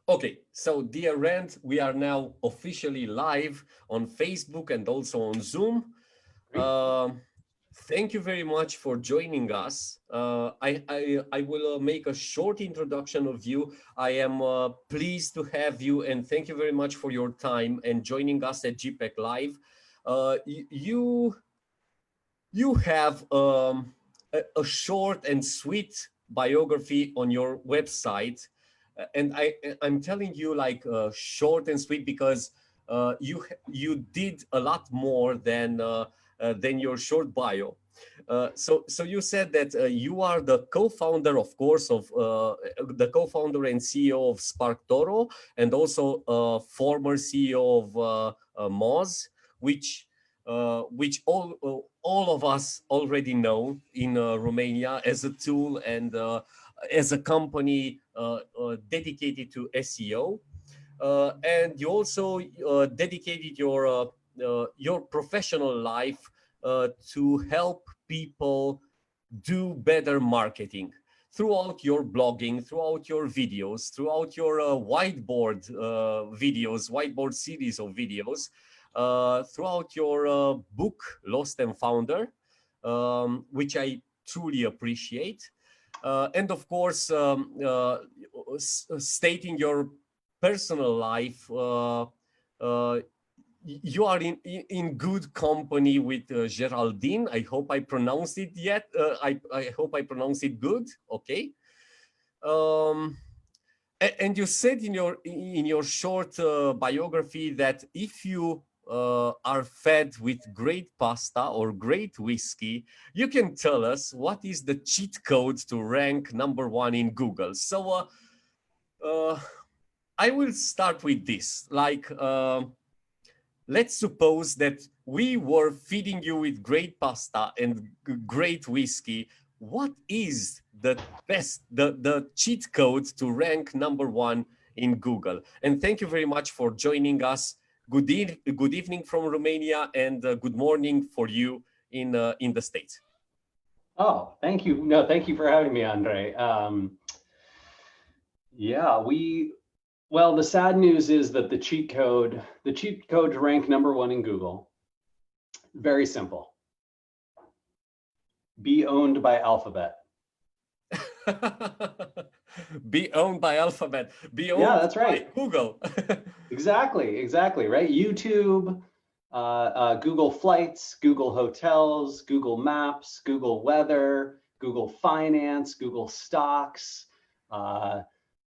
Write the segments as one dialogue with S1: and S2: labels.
S1: Okay, so dear Rand, we are now officially live on Facebook and also on Zoom. Thank you very much for joining us. I will make a short introduction of you. I am pleased to have you, and thank you very much for your time and joining us at GPeC Live. You have a short and sweet biography on your website. And I'm telling you like short and sweet because you did a lot more than your short bio. So you said that you are the co-founder, of course, of the co-founder and CEO of SparkToro, and also former CEO of Moz, which all of us already know in Romania as a tool and as a company dedicated to SEO. And you also dedicated your professional life to help people do better marketing throughout your blogging, throughout your videos, throughout your whiteboard videos, whiteboard series of videos, throughout your book, Lost and Founder, which I truly appreciate. And of course, stating your personal life, you are in good company with Geraldine. I hope I pronounced it yet. I hope I pronounced it good. Okay. And you said in your short biography that if you are fed with great pasta or great whiskey, you can tell us what is the cheat code to rank #1 in Google. So I will start with this. Like, let's suppose that we were feeding you with great pasta and great whiskey. What is the best, the cheat code to rank #1 in Google? And thank you very much for joining us. Good evening from Romania, and good morning for you in the States.
S2: Oh, thank you. No, thank you for having me, Andre. Yeah, well, the sad news is that the cheat code to rank #1 in Google, very simple. Be owned by Alphabet.
S1: Be owned by Alphabet. Be owned
S2: Yeah, that's right.
S1: by Google.
S2: Exactly, right? YouTube, Google Flights, Google Hotels, Google Maps, Google Weather, Google Finance, Google Stocks.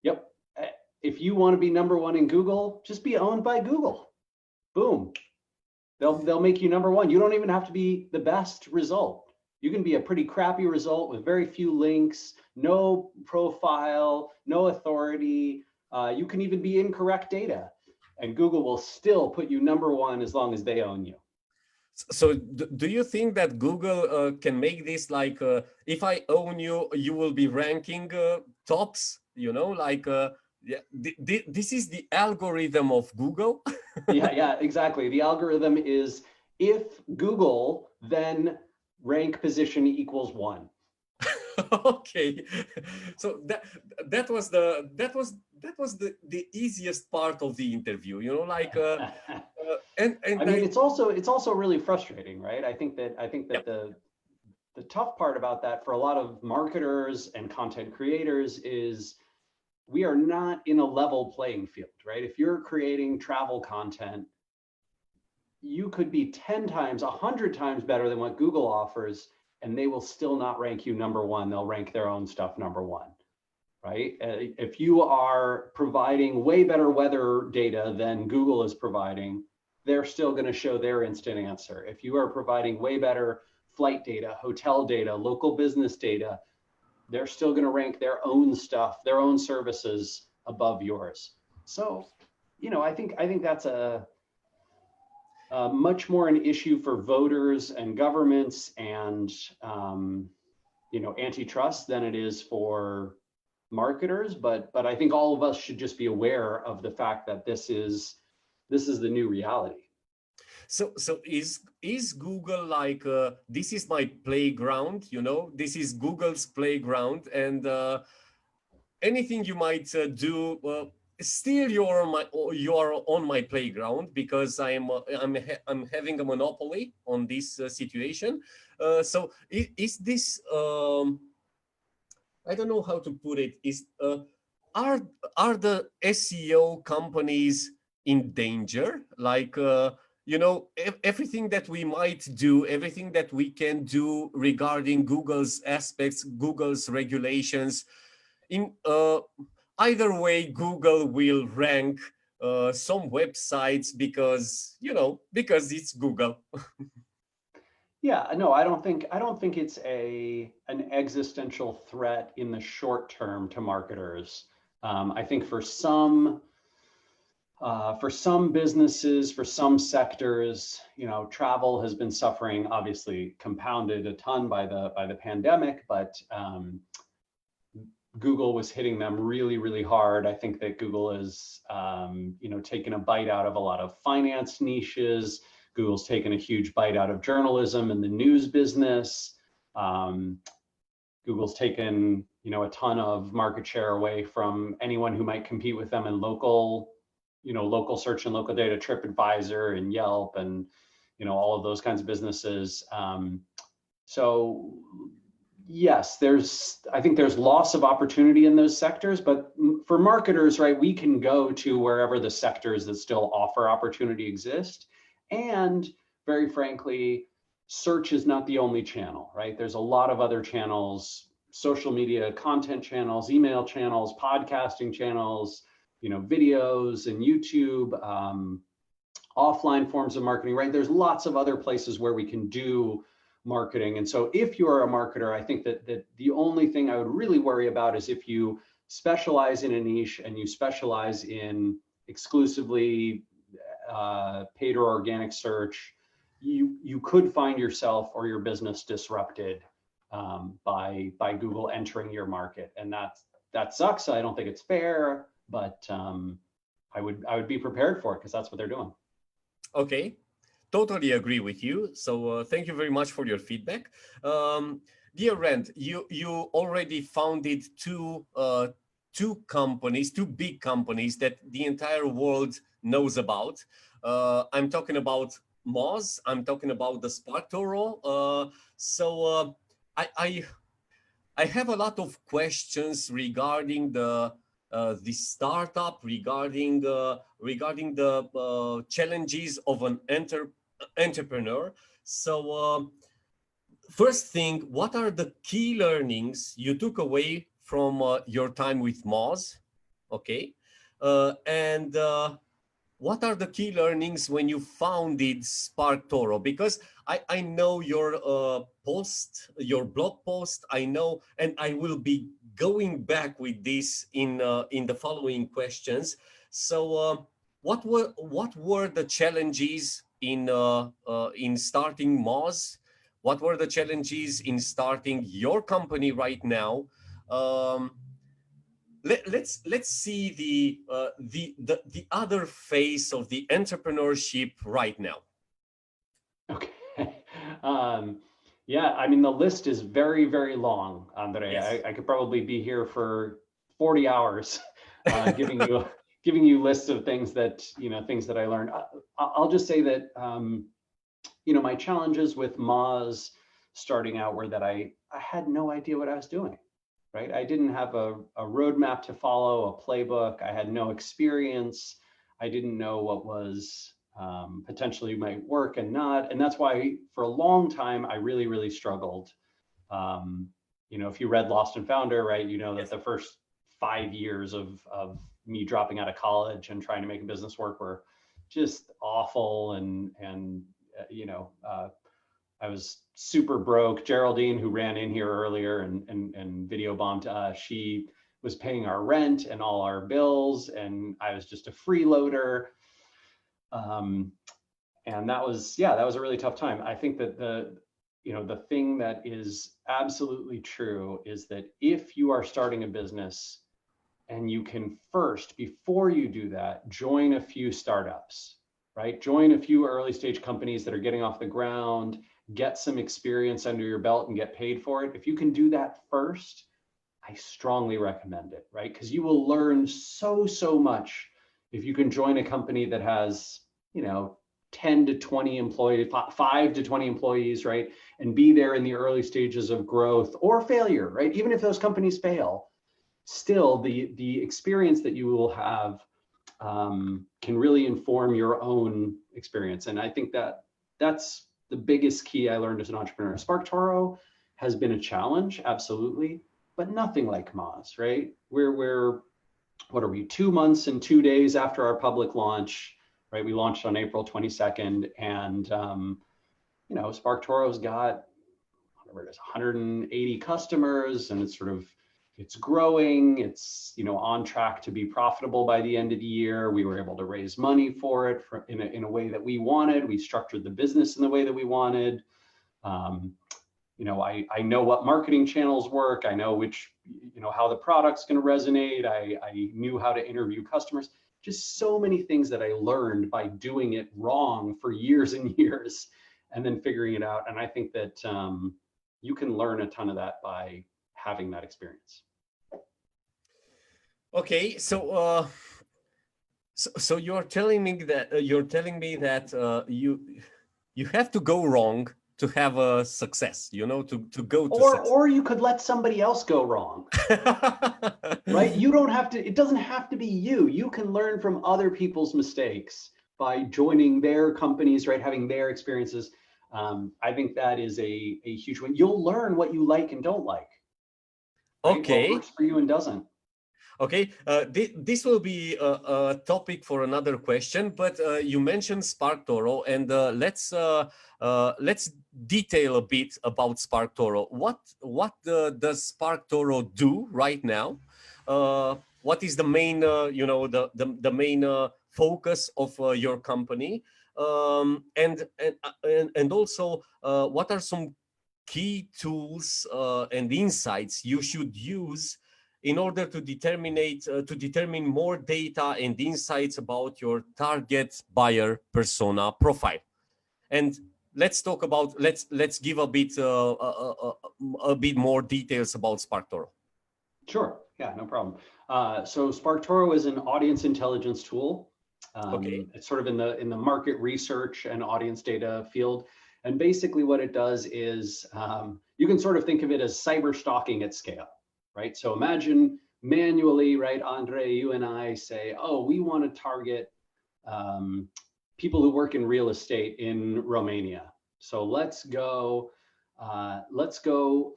S2: Yep. If you want to be #1 in Google, just be owned by Google. Boom. They'll make you #1. You don't even have to be the best result. You can be a pretty crappy result with very few links, no profile, no authority. You can even be incorrect data, and Google will still put you #1 as long as they own you.
S1: So do you think that Google can make this like, if I own you, you will be ranking tops, you know, like, yeah, this is the algorithm of Google?
S2: Yeah, exactly. The algorithm is if Google, then rank position equals 1.
S1: Okay, so that was the easiest part of the interview, you know, like and
S2: I mean, it's also really frustrating, right? I think that
S1: yeah.
S2: the tough part about that for a lot of marketers and content creators is we are not in a level playing field, right? If you're creating travel content, you could be 10 times, 100 times better than what Google offers, and they will still not rank you #1. They'll rank their own stuff #1, right? If you are providing way better weather data than Google is providing, they're still going to show their instant answer. If you are providing way better flight data, hotel data, local business data, they're still going to rank their own stuff, their own services above yours. So, you know, I think that's a much more an issue for voters and governments and you know, antitrust than it is for marketers. But I think all of us should just be aware of the fact that this is the new reality.
S1: So is Google like, this is my playground, you know, this is Google's playground, and anything you might do, still you are on my playground, because I'm having a monopoly on this situation. So is this I don't know how to put it. Are the SEO companies in danger? Like, everything that we might do, everything that we can do regarding Google's aspects, Google's regulations, in either way, Google will rank some websites because it's Google.
S2: Yeah, no, I don't think it's an existential threat in the short term to marketers. I think for some businesses, for some sectors, travel has been suffering, obviously compounded a ton by the pandemic, but Google was hitting them really, really hard. I think that Google is, taken a bite out of a lot of finance niches. Google's taken a huge bite out of journalism and the news business. Google's taken, a ton of market share away from anyone who might compete with them in local search and local data, TripAdvisor and Yelp and, all of those kinds of businesses. So yes, I think there's loss of opportunity in those sectors, but for marketers, right, we can go to wherever the sectors that still offer opportunity exist. And very frankly, search is not the only channel, right? There's a lot of other channels, social media, content channels, email channels, podcasting channels, videos and YouTube, offline forms of marketing, right? There's lots of other places where we can do marketing. And so if you're a marketer, I think that the only thing I would really worry about is if you specialize in a niche and you specialize in exclusively paid or organic search, you could find yourself or your business disrupted by Google entering your market, and that sucks. I don't think it's fair, but I would be prepared for it because that's what they're doing.
S1: Okay, totally agree with you. So thank you very much for your feedback. Dear Rand, you already founded two big companies that the entire world knows about. I'm talking about Moz. I'm talking about the SparkToro. So I have a lot of questions regarding the startup, regarding the challenges of an entrepreneur. So first thing, what are the key learnings you took away from your time with Moz? Okay, and what are the key learnings when you founded SparkToro? Because I know your blog post, I know, and I will be going back with this in the following questions. So what were the challenges in starting Moz? What were the challenges in starting your company right now? Let's see the other face of the entrepreneurship right now.
S2: Okay. Yeah, I mean, the list is very, very long, Andre.
S1: Yes.
S2: I could probably be here for 40 hours giving you lists of things that I learned. I'll just say that my challenges with Moz starting out were that I had no idea what I was doing. Right? I didn't have a roadmap to follow, a playbook. I had no experience. I didn't know what was potentially might work and not. And that's why for a long time, I really, really struggled. If you read Lost and Founder, right, that the first 5 years of me dropping out of college and trying to make a business work were just awful. And I was super broke. Geraldine, who ran in here earlier and video bombed, she was paying our rent and all our bills, and I was just a freeloader. And that was a really tough time. I think that the thing that is absolutely true is that if you are starting a business and you can first, before you do that, join a few startups, right? Join a few early stage companies that are getting off the ground, get some experience under your belt and get paid for it. If you can do that first, I strongly recommend it, right? Because you will learn so much if you can join a company that has, 10 to 20 employees, 5 to 20 employees, right? And be there in the early stages of growth or failure, right? Even if those companies fail, still the experience that you will have can really inform your own experience. And I think that that's the biggest key I learned as an entrepreneur. SparkToro has been a challenge, absolutely, but nothing like Moz, right? We're what are we, 2 months and 2 days after our public launch, right? We launched on April 22nd, and SparkToro's got whatever it is, 180 customers, and it's growing. It's on track to be profitable by the end of the year. We were able to raise money for it in a way that we wanted. We structured the business in the way that we wanted. I know what marketing channels work. I know how the product's going to resonate. I knew how to interview customers. Just so many things that I learned by doing it wrong for years and years, and then figuring it out. And I think that you can learn a ton of that by having that experience.
S1: Okay, so you're telling me that you have to go wrong to have a success, to go to success.
S2: Or you could let somebody else go wrong. Right? You don't have to, it doesn't have to be you. You can learn from other people's mistakes by joining their companies, right? Having their experiences. I think that is a huge win. You'll learn what you like and don't like. Right?
S1: Okay.
S2: What works for you and doesn't.
S1: Okay, this will be a topic for another question, but you mentioned SparkToro, and let's detail a bit about SparkToro. What does SparkToro do right now? What is the main, the main focus of your company, and also what are some key tools and insights you should use in order to determine more data and insights about your target buyer persona profile? And let's talk about, let's give a bit more details about SparkToro.
S2: Sure. Yeah, no problem. So SparkToro is an audience intelligence tool.
S1: Okay.
S2: It's sort of in the market research and audience data field. And basically what it does is you can sort of think of it as cyber stalking at scale. Right? So imagine manually, right, Andre, you and I say, oh, we want to target people who work in real estate in Romania. So let's go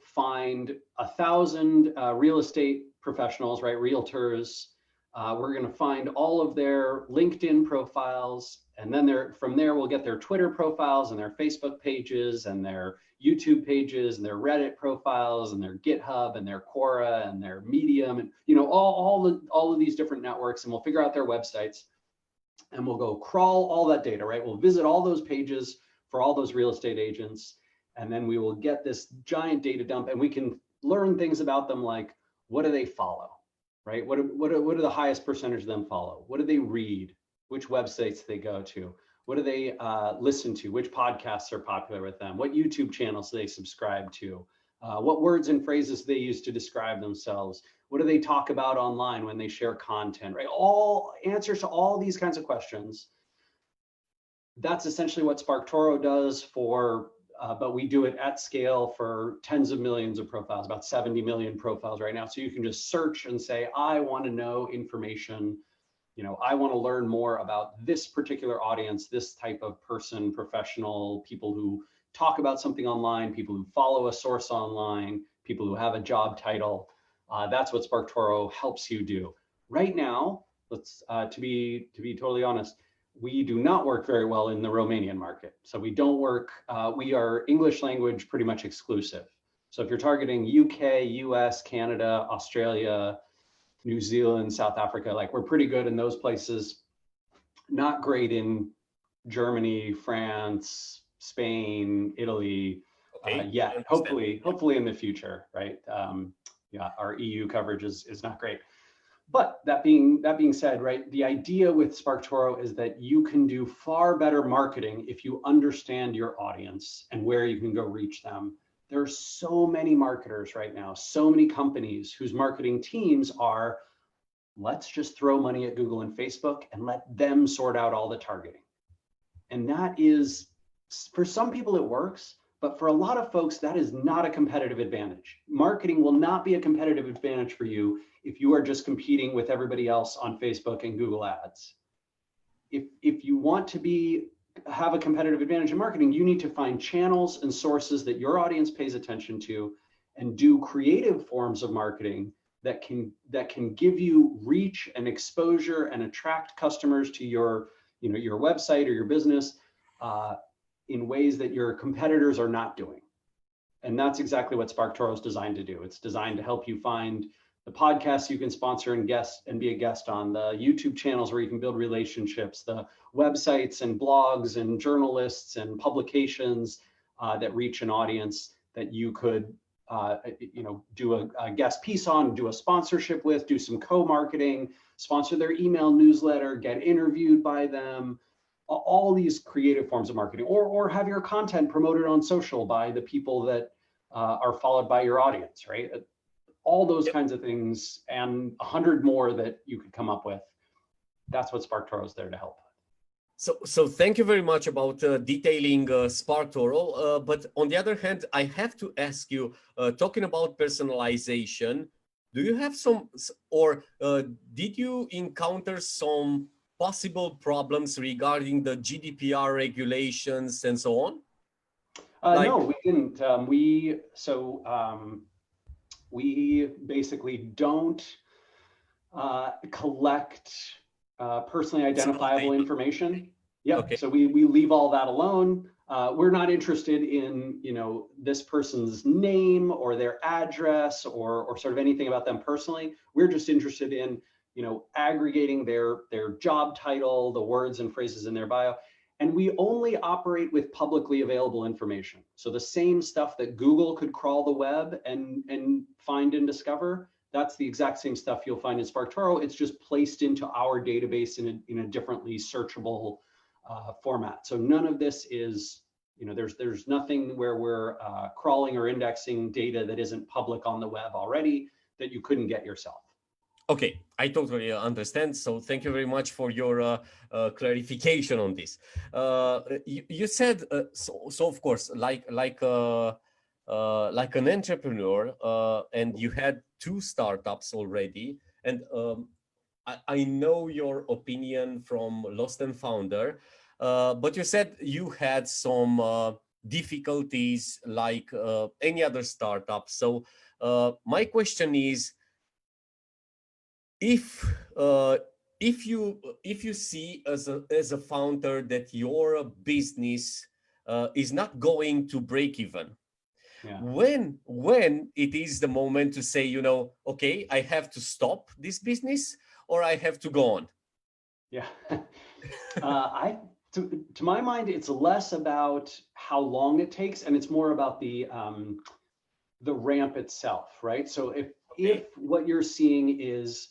S2: find 1,000 real estate professionals, right, realtors. We're going to find all of their LinkedIn profiles, and then from there we'll get their Twitter profiles and their Facebook pages and their YouTube pages and their Reddit profiles and their GitHub and their Quora and their Medium, and all of these different networks, and we'll figure out their websites, and we'll go crawl all that data, right? We'll visit all those pages for all those real estate agents, and then we will get this giant data dump, and we can learn things about them, like what do they follow, right? What do the highest percentage of them follow? What do they read? Which websites they go to? What do they listen to? Which podcasts are popular with them? What YouTube channels do they subscribe to? What words and phrases they use to describe themselves? What do they talk about online when they share content, right? All answers to all these kinds of questions. That's essentially what SparkToro does but we do it at scale for tens of millions of profiles, about 70 million profiles right now. So you can just search and say, I want to know information. I want to learn more about this particular audience, this type of person, professional, people who talk about something online, people who follow a source online, people who have a job title. That's what SparkToro helps you do. Right now, to be totally honest, we do not work very well in the Romanian market. So we don't work, we are English language pretty much exclusive. So if you're targeting UK, US, Canada, Australia, New Zealand, South Africa, like we're pretty good in those places. Not great in Germany, France, Spain, Italy, yet. Hopefully in the future, right? Yeah, our EU coverage is not great. But that being said, right, the idea with SparkToro is that you can do far better marketing if you understand your audience and where you can go reach them. there are so many marketers right now, so many companies whose marketing teams are, let's just throw money at Google and Facebook and let them sort out all the targeting. And that is, for some people it works, but for a lot of folks, that is not a competitive advantage. Marketing will not be a competitive advantage for you if you are just competing with everybody else on Facebook and Google Ads. If you want to have a competitive advantage in marketing, you need to find channels and sources that your audience pays attention to and do creative forms of marketing that can give you reach and exposure and attract customers to your website or your business in ways that your competitors are not doing. And that's exactly what SparkToro is designed to do. It's designed to help you find the podcasts you can sponsor and be a guest on, the YouTube channels where you can build relationships, the websites and blogs and journalists and publications that reach an audience that you could do a guest piece on, do a sponsorship with, do some co-marketing, sponsor their email newsletter, get interviewed by them, all these creative forms of marketing, or have your content promoted on social by the people that are followed by your audience, right? All those kinds of things and 100 more that you could come up with. That's what SparkToro is there to help.
S1: So thank you very much about detailing SparkToro. But on the other hand, I have to ask you, talking about personalization, do you have did you encounter some possible problems regarding the GDPR regulations and so on?
S2: No, we didn't. We basically don't collect personally identifiable information. Yeah. Okay. So we leave all that alone. We're not interested in this person's name or their address or sort of anything about them personally. We're just interested in aggregating their job title, the words and phrases in their bio. And we only operate with publicly available information. So the same stuff that Google could crawl the web and find and discover, that's the exact same stuff you'll find in SparkToro. It's just placed into our database in a differently searchable format. So none of this is, there's nothing where we're crawling or indexing data that isn't public on the web already that you couldn't get yourself.
S1: Okay, I totally understand. So thank you very much for your clarification on this. You said so. Of course, like an entrepreneur, and you had 2 startups already. And I know your opinion from Lost and Founder, but you said you had some difficulties like any other startup. So my question is, if you see as a founder that your business is not going to break even, yeah, when it is the moment to say, okay, I have to stop this business or I have to go on?
S2: Yeah. To my mind, it's less about how long it takes, and it's more about the ramp itself, right? So if what you're seeing is,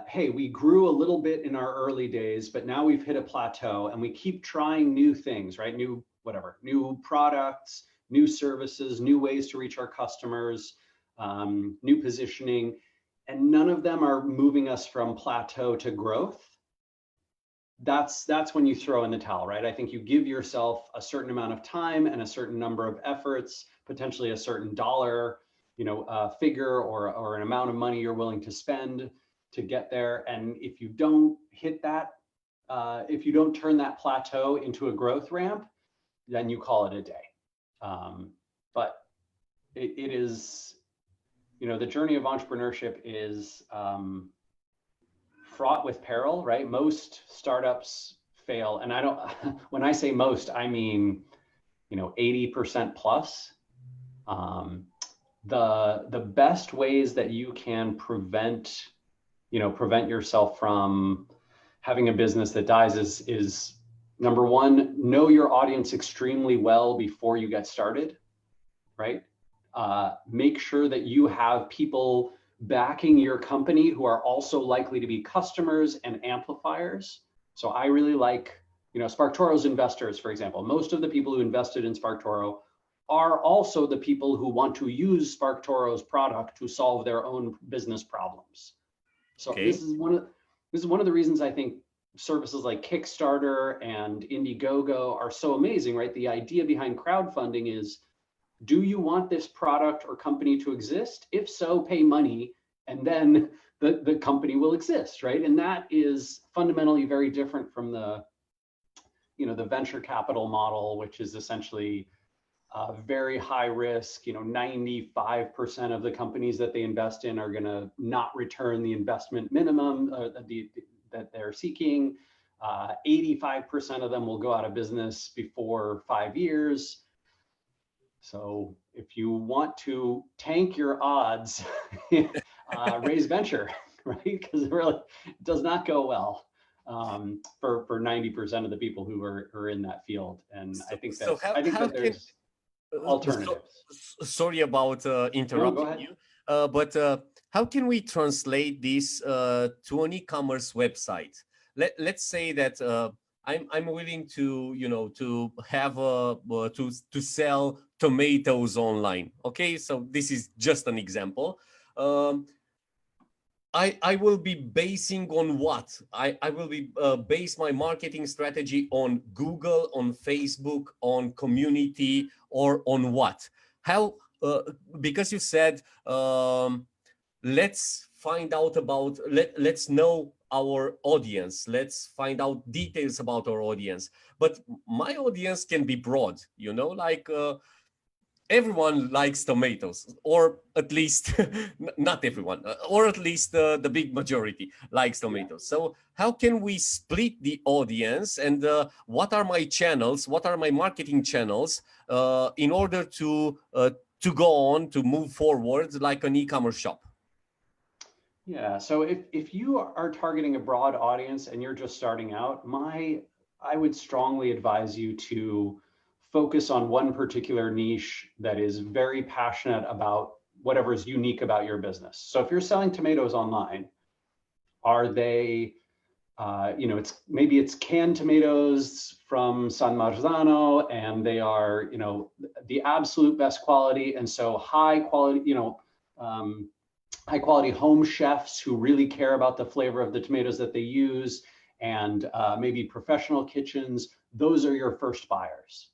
S2: hey, we grew a little bit in our early days, but now we've hit a plateau and we keep trying new things, right? New products, new services, new ways to reach our customers, new positioning, and none of them are moving us from plateau to growth. That's when you throw in the towel, right? I think you give yourself a certain amount of time and a certain number of efforts, potentially a certain dollar, figure or an amount of money you're willing to spend to get there. And if you don't hit that, if you don't turn that plateau into a growth ramp, then you call it a day. But it is, the journey of entrepreneurship is fraught with peril, right? Most startups fail. And I don't, when I say most, I mean, 80% plus. The best ways that you can prevent yourself from having a business that dies is number one, know your audience extremely well before you get started, right? Make sure that you have people backing your company who are also likely to be customers and amplifiers. So I really like, SparkToro's investors, for example. Most of the people who invested in SparkToro are also the people who want to use SparkToro's product to solve their own business problems. So
S1: Okay.
S2: this is one of the reasons I think services like Kickstarter and Indiegogo are so amazing, right? The idea behind crowdfunding is, do you want this product or company to exist? If so, pay money, and then the company will exist, right? And that is fundamentally very different from the, the venture capital model, which is essentially very high risk. 95% of the companies that they invest in are going to not return the investment minimum that they're seeking. 85% of them will go out of business before 5 years. So if you want to tank your odds, raise venture, right? Because it really does not go well for 90% of the people who are in that field. And I think that there's alternatives.
S1: Sorry about interrupting you, but how can we translate this to an e-commerce website? Let's say that I'm willing to to have to sell tomatoes online. Okay, so this is just an example. I will be basing on what? I will be base my marketing strategy on Google, on Facebook, on community, or on what? How? Because you said let's find out about let's know our audience. Let's find out details about our audience. But my audience can be broad, like. Everyone likes tomatoes, or at least not everyone, or at least the big majority likes tomatoes. So how can we split the audience, and what are my channels, what are my marketing channels in order to go on, to move forward like an e-commerce shop?
S2: Yeah, so if you are targeting a broad audience and you're just starting out, I would strongly advise you to focus on one particular niche that is very passionate about whatever is unique about your business. So if you're selling tomatoes online, are they, maybe it's canned tomatoes from San Marzano, and they are, the absolute best quality. And so high quality, high quality home chefs who really care about the flavor of the tomatoes that they use, and maybe professional kitchens, those are your first buyers.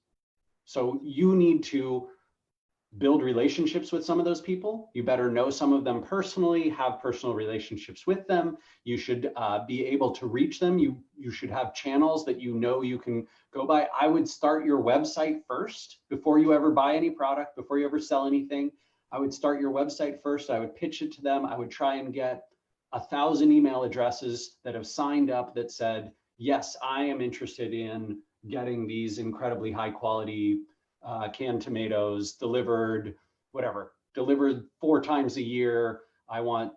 S2: So you need to build relationships with some of those people. You better know some of them personally, have personal relationships with them. You should be able to reach them. You should have channels that you can go by. I would start your website first before you ever buy any product, before you ever sell anything. I would start your website first. I would pitch it to them. I would try and get 1,000 email addresses that have signed up that said, yes, I am interested in getting these incredibly high quality canned tomatoes delivered 4 times a year. I want,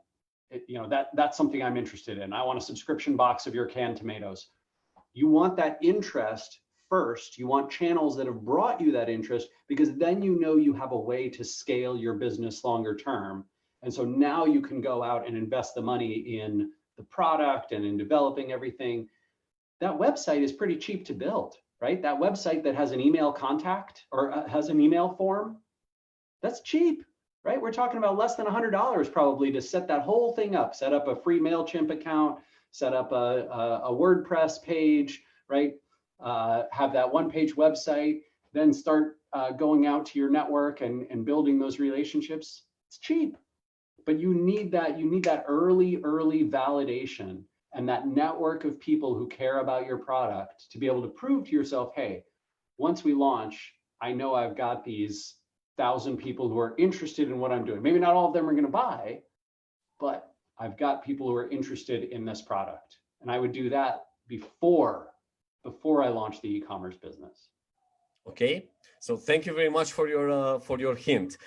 S2: that's something I'm interested in. I want a subscription box of your canned tomatoes. You want that interest first. You want channels that have brought you that interest, because then you have a way to scale your business longer term. And so now you can go out and invest the money in the product and in developing everything. That website is pretty cheap to build, right? That website that has an email contact or has an email form, that's cheap, right? We're talking about less than $100 probably to set that whole thing up, set up a free MailChimp account, set up a WordPress page, right? Have that one-page website, then start going out to your network and building those relationships. It's cheap, but you need that early validation and that network of people who care about your product to be able to prove to yourself, hey, once we launch, I know I've got these 1,000 people who are interested in what I'm doing. Maybe not all of them are going to buy, but I've got people who are interested in this product. And I would do that before I launch the e-commerce business.
S1: Okay, so thank you very much for your hint.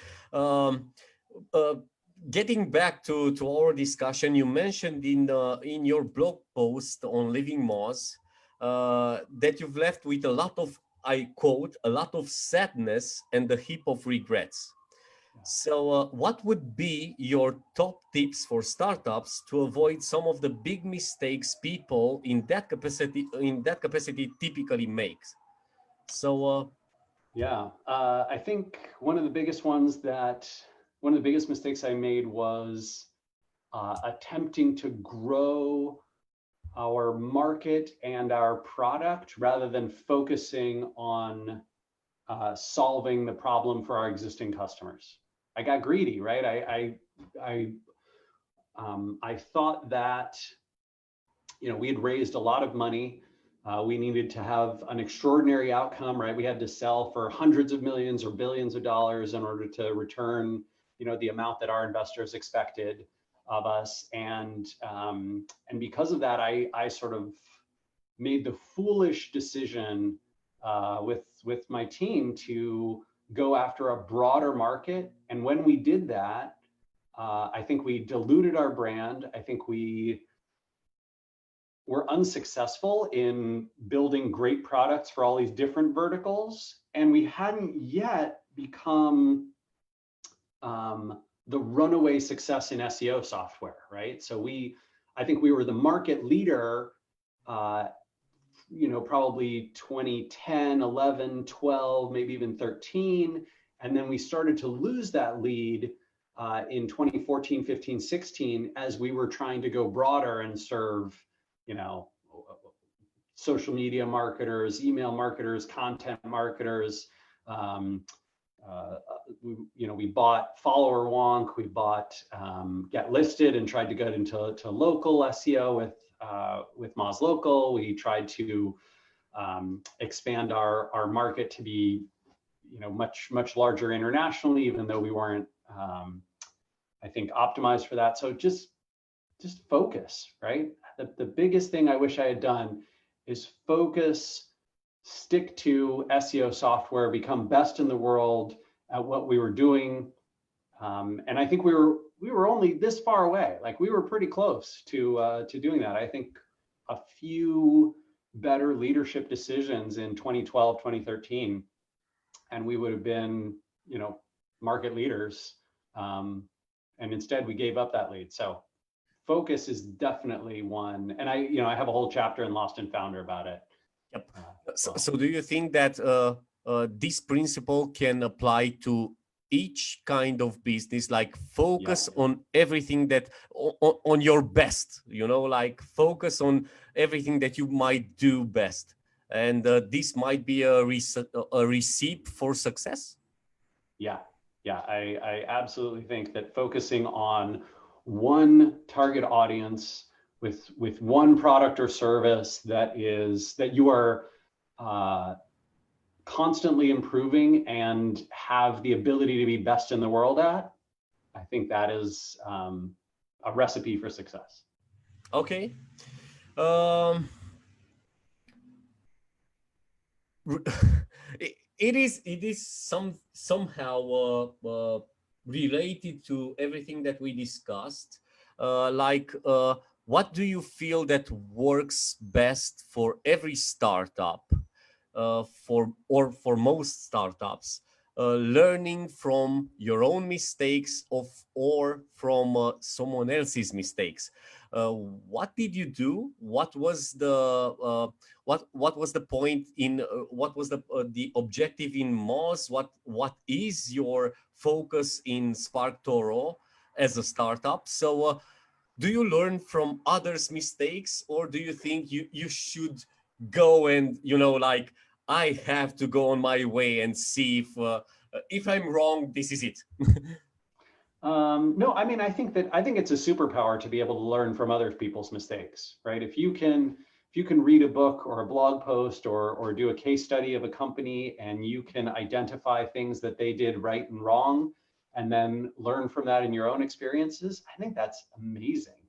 S1: Getting back to our discussion, you mentioned in your blog post on Living Moss that you've left with a lot of, I quote, a lot of sadness and a heap of regrets. So what would be your top tips for startups to avoid some of the big mistakes people in that capacity typically make? So
S2: Yeah, I think one of the biggest mistakes I made was attempting to grow our market and our product rather than focusing on solving the problem for our existing customers. I got greedy, right? I thought that, we had raised a lot of money. We needed to have an extraordinary outcome, right? We had to sell for hundreds of millions or billions of dollars in order to return, the amount that our investors expected of us. And because of that, I sort of made the foolish decision with my team to go after a broader market. And when we did that, I think we diluted our brand. I think we were unsuccessful in building great products for all these different verticals. And we hadn't yet become the runaway success in SEO software, right? So I think we were the market leader, probably 2010, 11, 12, maybe even 13. And then we started to lose that lead in 2014, 15, 16, as we were trying to go broader and serve, social media marketers, email marketers, content marketers. We bought Follower Wonk, we bought Get Listed, and tried to get into local SEO with Moz Local. We tried to expand our market to be, much larger internationally, even though we weren't, I think, optimized for that. So just focus, right? The biggest thing I wish I had done is focus, stick to SEO software, become best in the world at what we were doing. And I think we were only this far away. Like, we were pretty close to doing that. I think a few better leadership decisions in 2012, 2013, and we would have been, market leaders. And instead we gave up that lead. So focus is definitely one. And I have a whole chapter in Lost and Founder about it.
S1: Yep. So do you think that this principle can apply to each kind of business, like focus on everything that on your best, like focus on everything that you might do best, and this might be a recipe for success?
S2: Yeah, I absolutely think that focusing on one target audience with one product or service that you are constantly improving and have the ability to be best in the world at, I think that is a recipe for success.
S1: Okay. It is somehow related to everything that we discussed. What do you feel that works best for every startup, for most startups? Learning from your own mistakes or from someone else's mistakes. What did you do? What was the point in what was the objective in Moz? What is your focus in SparkToro as a startup? So do you learn from others' mistakes, or do you think you should go and I have to go on my way and see if I'm wrong, this is it?
S2: No, I mean, I think it's a superpower to be able to learn from other people's mistakes, right? If you can read a book or a blog post or do a case study of a company, and you can identify things that they did right and wrong, and then learn from that in your own experiences, I think that's amazing.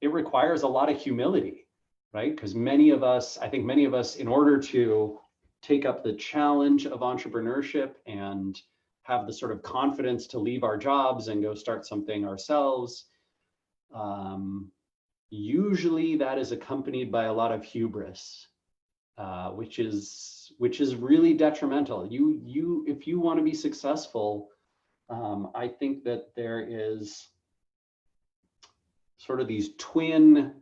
S2: It requires a lot of humility, right? Because many of us, in order to take up the challenge of entrepreneurship and have the sort of confidence to leave our jobs and go start something ourselves, usually that is accompanied by a lot of hubris, which is really detrimental. If you want to be successful, I think that there is sort of these twin,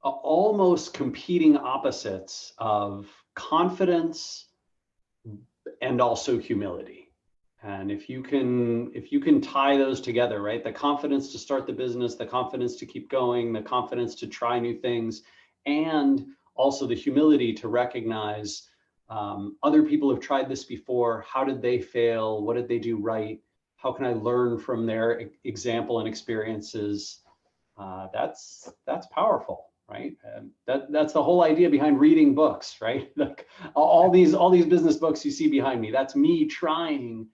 S2: almost competing opposites of confidence and also humility. And if you can tie those together, right? The confidence to start the business, the confidence to keep going, the confidence to try new things, and also the humility to recognize other people have tried this before. How did they fail? What did they do right? How can I learn from their example and experiences? That's powerful, right? That's the whole idea behind reading books, right? Like all these business books you see behind me. That's me trying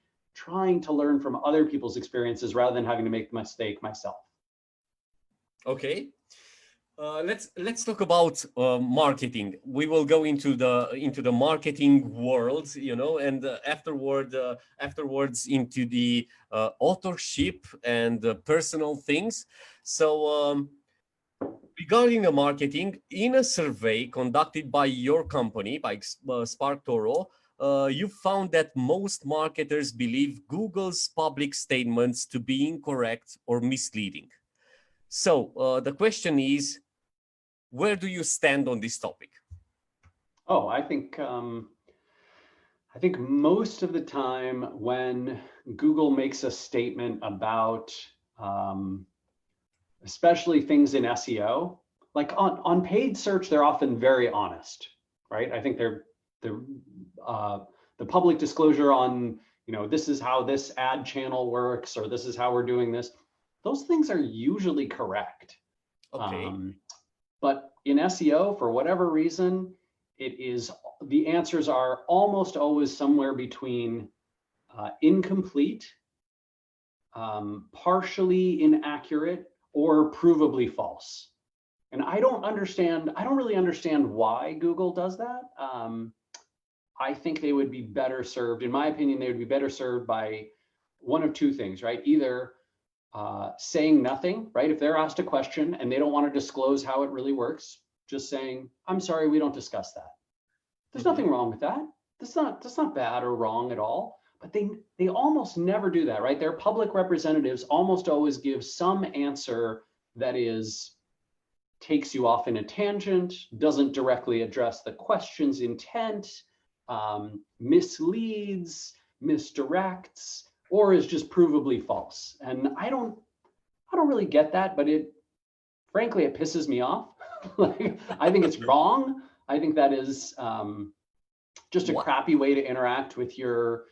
S2: to learn from other people's experiences rather than having to make the mistake myself.
S1: Okay. Let's talk about marketing. We will go into the marketing world, and afterwards into the authorship and personal things. So regarding the marketing, in a survey conducted by your company, by SparkToro, you found that most marketers believe Google's public statements to be incorrect or misleading. So the question is, where do you stand on this topic?
S2: Oh, I think most of the time when Google makes a statement about, especially things in SEO, like on paid search, they're often very honest, right? I think the public disclosure on, this is how this ad channel works, or this is how we're doing this. Those things are usually correct.
S1: Okay.
S2: But in SEO, for whatever reason, the answers are almost always somewhere between incomplete, partially inaccurate, or provably false. And I don't really understand why Google does that. I think they would be better served, in my opinion, they would be better served by one of two things, right? Either saying nothing, right? If they're asked a question and they don't want to disclose how it really works, just saying, I'm sorry, we don't discuss that. There's nothing wrong with that. That's not bad or wrong at all. But they almost never do that, right? Their public representatives almost always give some answer that takes you off in a tangent, doesn't directly address the question's intent, misleads, misdirects, or is just provably false. And I don't really get that, but frankly, it pisses me off. Like, I think it's wrong. I think that is just a crappy way to interact with your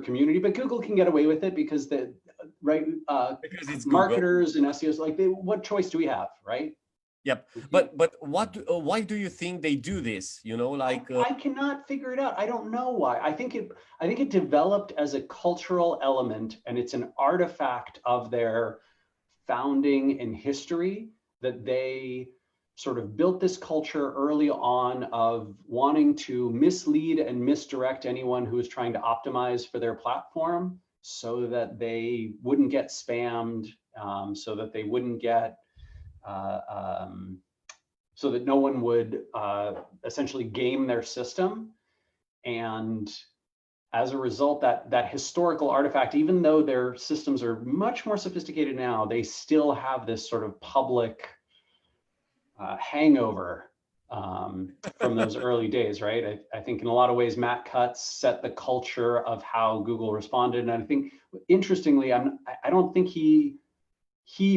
S2: community. But Google can get away with it because because it's marketers and SEOs, like, what choice do we have, right?
S1: Yep. But why do you think they do this?
S2: I cannot figure it out. I don't know why. I think it developed as a cultural element, and it's an artifact of their founding and history, that they sort of built this culture early on of wanting to mislead and misdirect anyone who is trying to optimize for their platform, so that they wouldn't get spammed, so that they wouldn't get so that no one would essentially game their system. And as a result, that historical artifact, even though their systems are much more sophisticated now, they still have this sort of public hangover from those early days, right? I think in a lot of ways, Matt Cutts set the culture of how Google responded. And I think, interestingly, I don't think he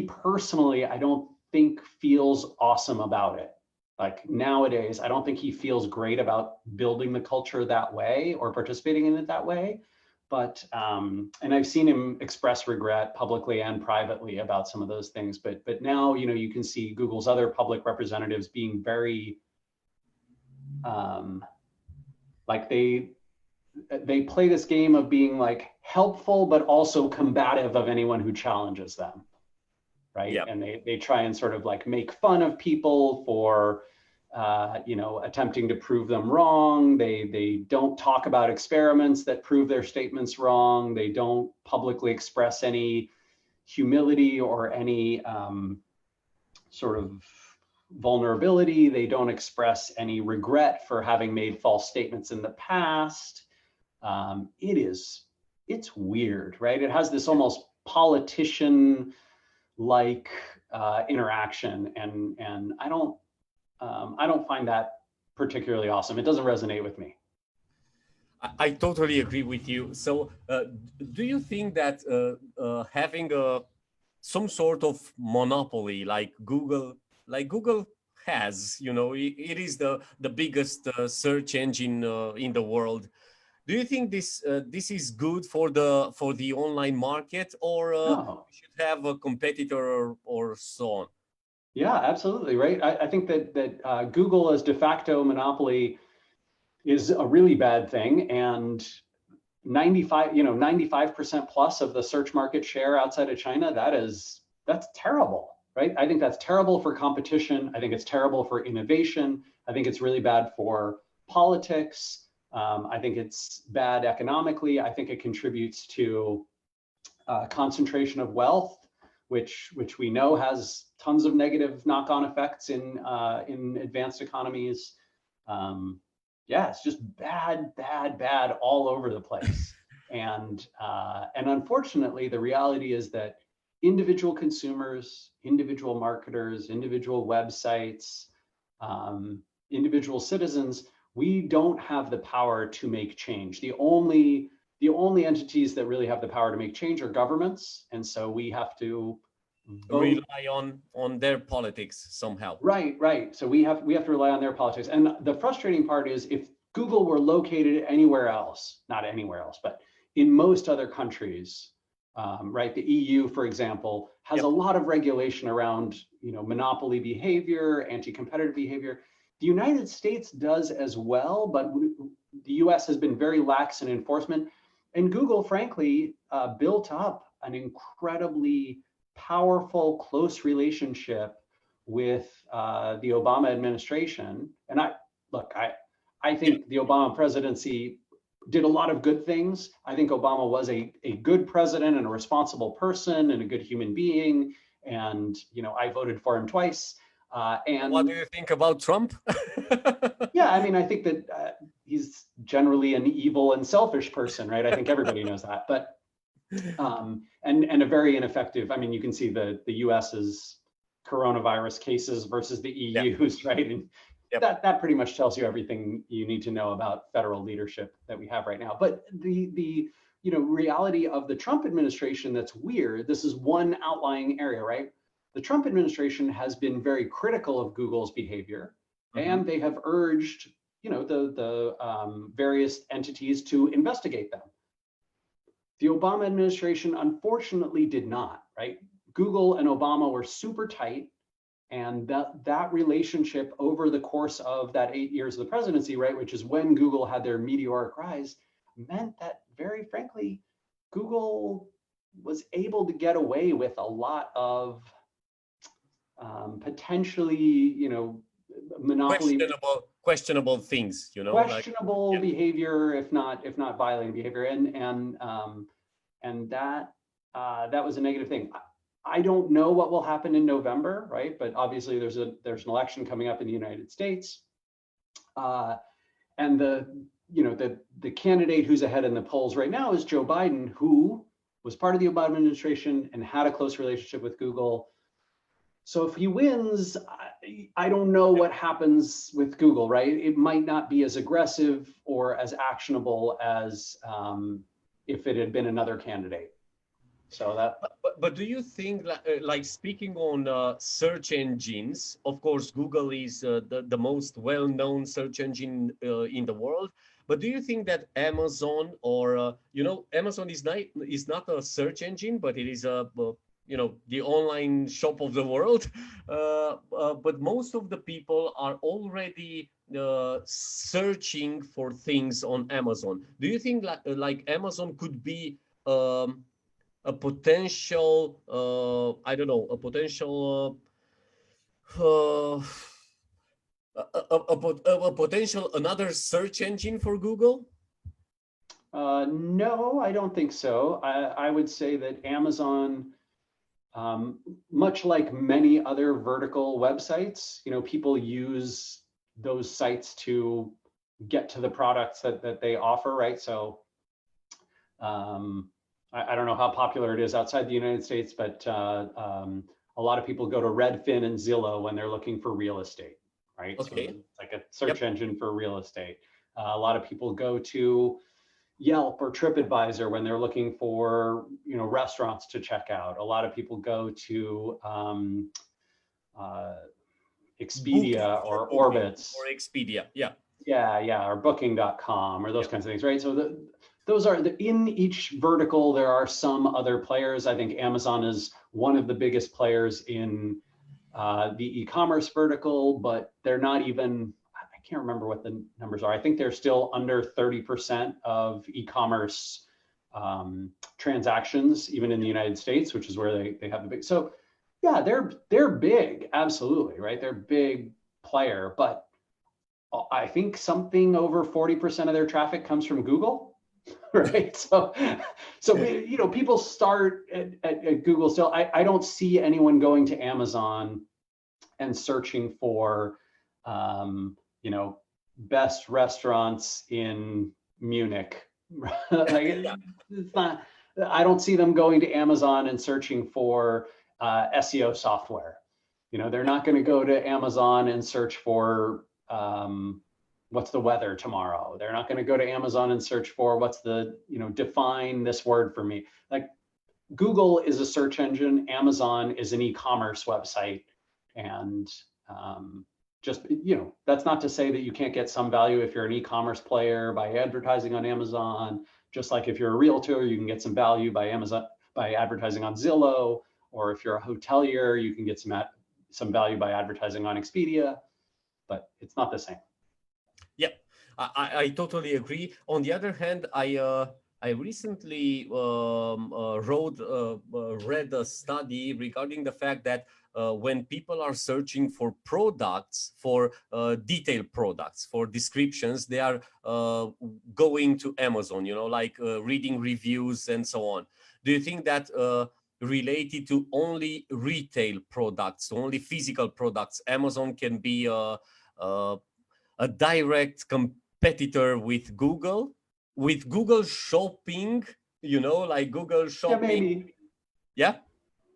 S2: personally, I don't think feels awesome about it. Like, nowadays, I don't think he feels great about building the culture that way or participating in it that way. But and I've seen him express regret publicly and privately about some of those things. But now, you can see Google's other public representatives being very like they play this game of being like helpful but also combative of anyone who challenges them, right?
S1: Yep.
S2: And they try and sort of like make fun of people for attempting to prove them wrong. They don't talk about experiments that prove their statements wrong. They don't publicly express any humility or any sort of vulnerability. They don't express any regret for having made false statements in the past. It's weird, right? It has this almost politician-like interaction, and I don't find that particularly awesome. It doesn't resonate with me.
S1: I totally agree with you. So, do you think that having some sort of monopoly like Google has, it is the biggest search engine in the world. Do you think this is good for the online market, or
S2: No.
S1: we should have a competitor or so on?
S2: Yeah, absolutely. Right. I think that Google as de facto monopoly is a really bad thing. And 95% plus of the search market share outside of China, that's terrible, right? I think that's terrible for competition. I think it's terrible for innovation. I think it's really bad for politics. I think it's bad economically. I think it contributes to concentration of wealth, which we know has tons of negative knock-on effects in advanced economies. Yeah, it's just bad all over the place. And unfortunately, the reality is that individual consumers, individual marketers, individual websites, individual citizens, we don't have the power to make change. The only entities that really have the power to make change are governments, and so we have to
S1: rely on their politics somehow.
S2: Right. So we have to rely on their politics. And the frustrating part is, if Google were located anywhere else, not anywhere else, but in most other countries, right? The EU, for example, has a lot of regulation around, monopoly behavior, anti-competitive behavior. The United States does as well, but the US has been very lax in enforcement. And Google, frankly, built up an incredibly powerful, close relationship with the Obama administration. And I think the Obama presidency did a lot of good things. I think Obama was a good president and a responsible person and a good human being. And, I voted for him twice. And
S1: what do you think about Trump?
S2: Yeah, I mean, I think that he's generally an evil and selfish person, right? I think everybody knows that. But and a very ineffective. I mean, you can see the US's coronavirus cases versus the EU's, right? And that pretty much tells you everything you need to know about federal leadership that we have right now. But the reality of the Trump administration that's weird. This is one outlying area, right? The Trump administration has been very critical of Google's behavior, and they have urged the various entities to investigate them. The Obama administration, unfortunately, did not, right? Google and Obama were super tight, and that relationship over the course of that 8 years of the presidency, right, which is when Google had their meteoric rise, meant that, very frankly, Google was able to get away with a lot of potentially, monopoly,
S1: questionable things,
S2: questionable behavior, if not violating behavior, and that was a negative thing. I don't know what will happen in November, right? But obviously there's an election coming up in the United States, and the candidate who's ahead in the polls right now is Joe Biden, who was part of the Obama administration and had a close relationship with Google. So if he wins, I don't know what happens with Google, right? It might not be as aggressive or as actionable as if it had been another candidate. So that.
S1: But do you think, like speaking on search engines, of course, Google is the most well-known search engine in the world. But do you think that Amazon or Amazon is not a search engine, but it is the online shop of the world, but most of the people are already searching for things on Amazon. Do you think like Amazon could be a potential, a potential, a potential another search engine for Google?
S2: No, I don't think so. I would say that Amazon, much like many other vertical websites, people use those sites to get to the products that they offer, right? So I don't know how popular it is outside the United States, but a lot of people go to Redfin and Zillow when they're looking for real estate, right?
S1: Okay.
S2: So it's like a search engine for real estate. A lot of people go to Yelp or TripAdvisor when they're looking for, restaurants to check out. A lot of people go to Expedia or Orbitz.
S1: Or Expedia, yeah.
S2: Yeah, or Booking.com or those kinds of things, right? So those are in each vertical. There are some other players. I think Amazon is one of the biggest players in the e-commerce vertical, but they're not even, I can't remember what the numbers are. I think they're still under 30% of e-commerce transactions, even in the United States, which is where they have the big. So yeah, they're big, absolutely, right? They're a big player, but I think something over 40% of their traffic comes from Google, right? So people start at Google still. I don't see anyone going to Amazon and searching for, best restaurants in Munich. Like, it's not. I don't see them going to Amazon and searching for SEO software. They're not going to go to Amazon and search for what's the weather tomorrow. They're not going to go to Amazon and search for what's the, define this word for me. Like, Google is a search engine. Amazon is an e-commerce website. And that's not to say that you can't get some value if you're an e-commerce player by advertising on Amazon. Just like if you're a realtor, you can get some value by advertising on Zillow, or if you're a hotelier, you can get some value by advertising on Expedia. But it's not the same.
S1: Yeah, I totally agree. On the other hand, I recently read a study regarding the fact that when people are searching for products, for detailed products, for descriptions, they are going to Amazon, like reading reviews and so on. Do you think that related to only retail products, only physical products, Amazon can be a direct competitor with Google Shopping, like Google Shopping?
S2: Yeah,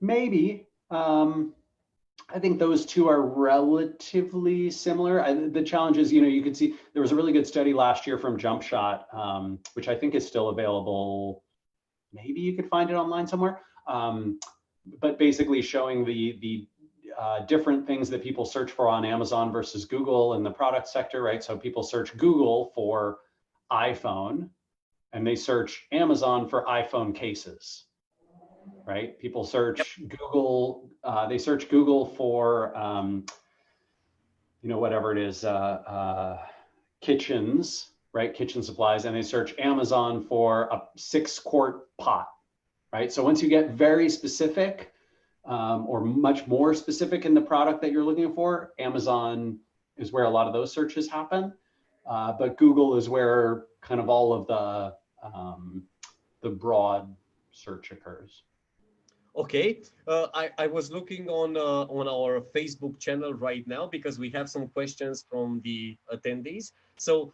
S2: maybe. I think those two are relatively similar. The challenge is, you could see there was a really good study last year from JumpShot, which I think is still available. Maybe you could find it online somewhere. But basically showing the different things that people search for on Amazon versus Google in the product sector, right? So people search Google for iPhone, and they search Amazon for iPhone cases, right? People search Google, they search Google for, whatever it is, kitchens, right? Kitchen supplies, and they search Amazon for a 6-quart pot, right? So once you get very specific, or much more specific in the product that you're looking for, Amazon is where a lot of those searches happen. But Google is where kind of all of the broad search occurs.
S1: Okay, I was looking on our Facebook channel right now because we have some questions from the attendees. So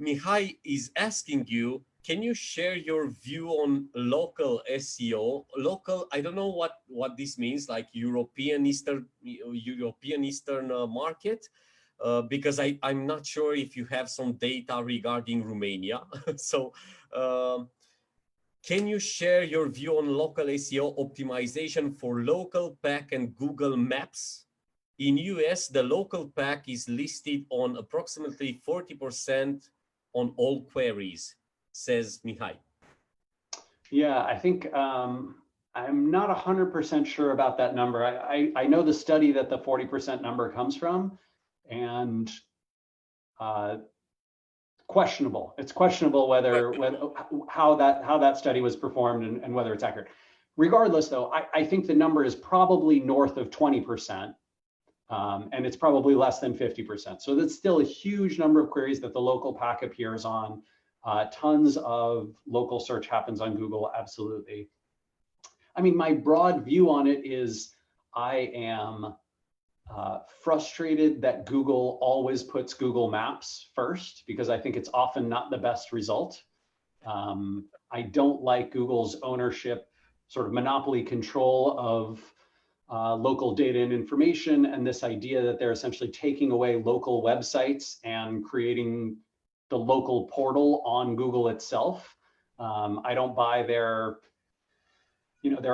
S1: Mihai is asking you, can you share your view on local SEO? Local, I don't know what this means, like European Eastern market, because I'm not sure if you have some data regarding Romania. So can you share your view on local SEO optimization for local pack and Google Maps? In US, the local pack is listed on approximately 40% on all queries, says Mihai.
S2: Yeah, I think I'm not 100% sure about that number. I know the study that the 40% number comes from, and questionable. It's questionable how that study was performed and whether it's accurate. Regardless, though, I think the number is probably north of 20%. And it's probably less than 50%. So that's still a huge number of queries that the local pack appears on. Tons of local search happens on Google, absolutely. I mean, my broad view on it is I am frustrated that Google always puts Google Maps first, because I think it's often not the best result. I don't like Google's ownership, sort of monopoly control of local data and information, and this idea that they're essentially taking away local websites and creating the local portal on Google itself. I don't buy their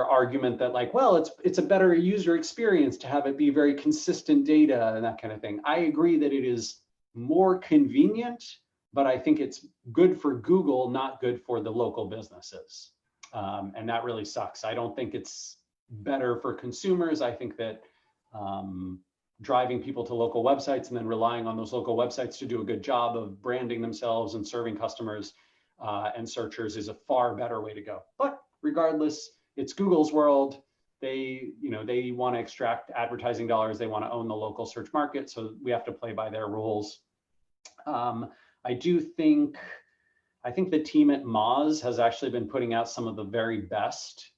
S2: argument that like, well, it's a better user experience to have it be very consistent data and that kind of thing. I agree that it is more convenient, but I think it's good for Google, not good for the local businesses. And that really sucks. I don't think it's better for consumers. I think that driving people to local websites and then relying on those local websites to do a good job of branding themselves and serving customers and searchers is a far better way to go. But regardless, it's Google's world. They want to extract advertising dollars. They want to own the local search market. So we have to play by their rules. I think the team at Moz has actually been putting out some of the very best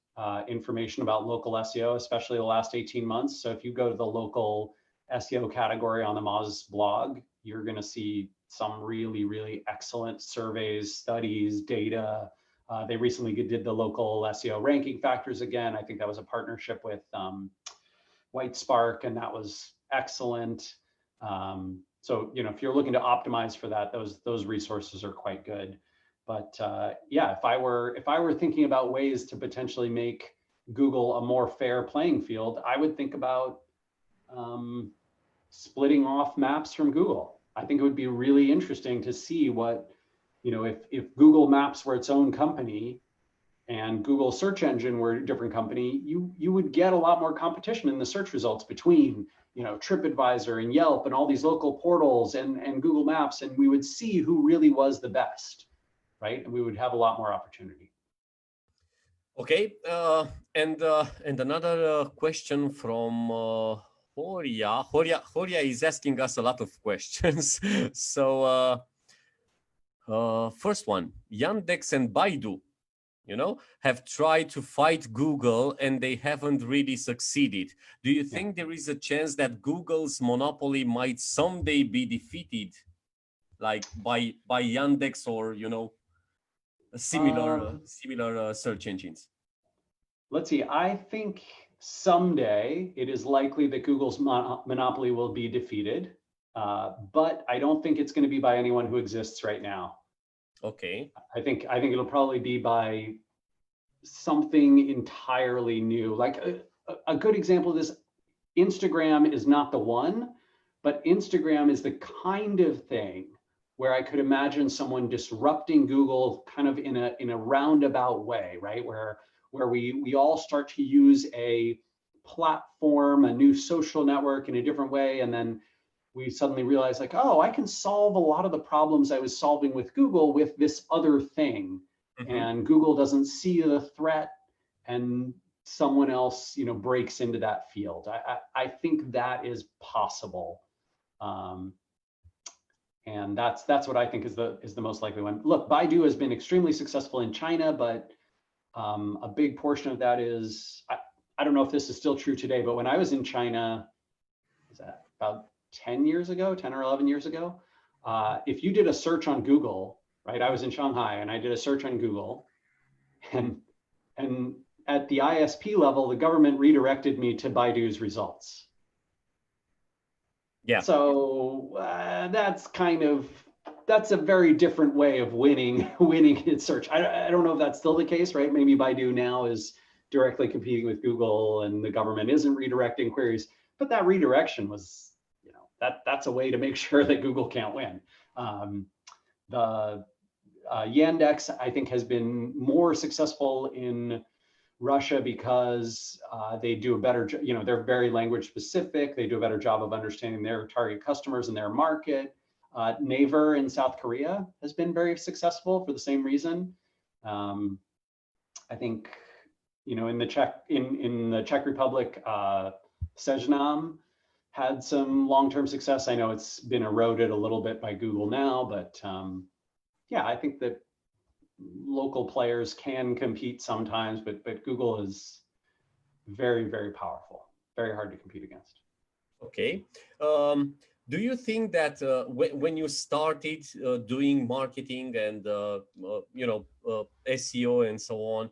S2: information about local SEO, especially the last 18 months. So if you go to the local SEO category on the Moz blog, you're going to see some really, really excellent surveys, studies, data. They recently did the local SEO ranking factors again. I think that was a partnership with White Spark, and that was excellent. So, if you're looking to optimize for that, those resources are quite good. But yeah, if I were thinking about ways to potentially make Google a more fair playing field, I would think about splitting off Maps from Google. I think it would be really interesting to see what, if Google Maps were its own company and Google search engine were a different company, you would get a lot more competition in the search results between, TripAdvisor and Yelp and all these local portals and Google Maps, and we would see who really was the best, right? And we would have a lot more opportunity.
S1: Okay, and another question from Horia. Horia is asking us a lot of questions. So first one, Yandex and Baidu, have tried to fight Google and they haven't really succeeded. Do you think there is a chance that Google's monopoly might someday be defeated, like by Yandex or, similar search engines?
S2: Let's see. I think someday it is likely that Google's monopoly will be defeated, but I don't think it's going to be by anyone who exists right now.
S1: Okay.
S2: I think it'll probably be by something entirely new. Like a good example of this, Instagram is not the one, but Instagram is the kind of thing where I could imagine someone disrupting Google kind of in a roundabout way, right? Where we all start to use a platform, a new social network in a different way, and then we suddenly realize like, oh, I can solve a lot of the problems I was solving with Google with this other thing. Mm-hmm. And Google doesn't see the threat and someone else, breaks into that field. I think that is possible. And that's what I think is the most likely one. Look, Baidu has been extremely successful in China, but a big portion of that is, I don't know if this is still true today, but when I was in China, was that about 10 years ago, 10 or 11 years ago, if you did a search on Google, right? I was in Shanghai and I did a search on Google, and at the ISP level, the government redirected me to Baidu's results.
S1: Yeah.
S2: So that's a very different way of winning in search. I don't know if that's still the case, right? Maybe Baidu now is directly competing with Google and the government isn't redirecting queries, but that redirection was, that's a way to make sure that Google can't win. The Yandex, I think, has been more successful in Russia because they do a better job, they're very language specific. They do a better job of understanding their target customers and their market. Naver in South Korea has been very successful for the same reason. I think, in the Czech Republic, Seznam had some long-term success. I know it's been eroded a little bit by Google now, but yeah, I think that local players can compete sometimes, but Google is very, very powerful, very hard to compete against.
S1: Okay. Do you think that when you started doing marketing and SEO and so on,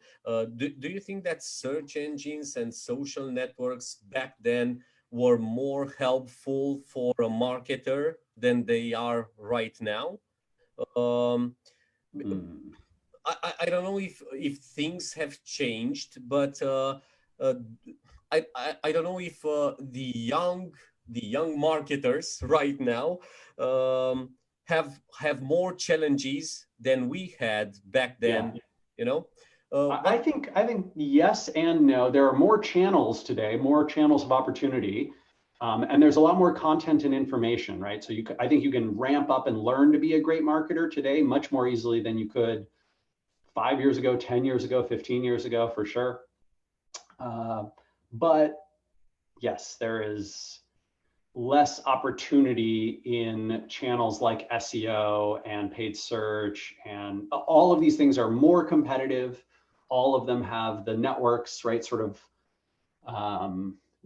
S1: do you think that search engines and social networks back then were more helpful for a marketer than they are right now? Um,
S2: Hmm.
S1: I don't know if things have changed, but uh, I don't know if the young marketers right now um, have more challenges than we had back
S2: Yeah.
S1: then. You know,
S2: I think yes and no. There are more channels today, more channels of opportunity, and there's a lot more content and information, right? So I think you can ramp up and learn to be a great marketer today much more easily than you could 5 years ago, 10 years ago, 15 years ago, for sure. But yes, there is less opportunity in channels like SEO and paid search, and all of these things are more competitive. All of them have the networks, right, sort of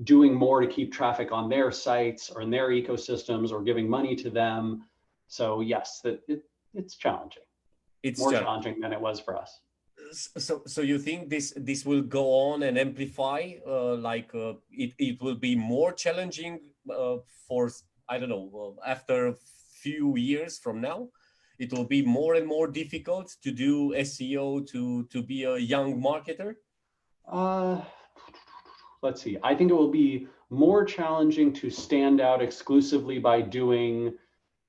S2: doing more to keep traffic on their sites or in their ecosystems or giving money to them. So yes, it's challenging,
S1: it's
S2: more
S1: challenging.
S2: challenging than it was for us.
S1: So you think this will go on and amplify, it will be more challenging for, I don't know, after a few years from now, it will be more and more difficult to do SEO, to be a young marketer?
S2: Uh, let's see. I think it will be more challenging to stand out exclusively by doing,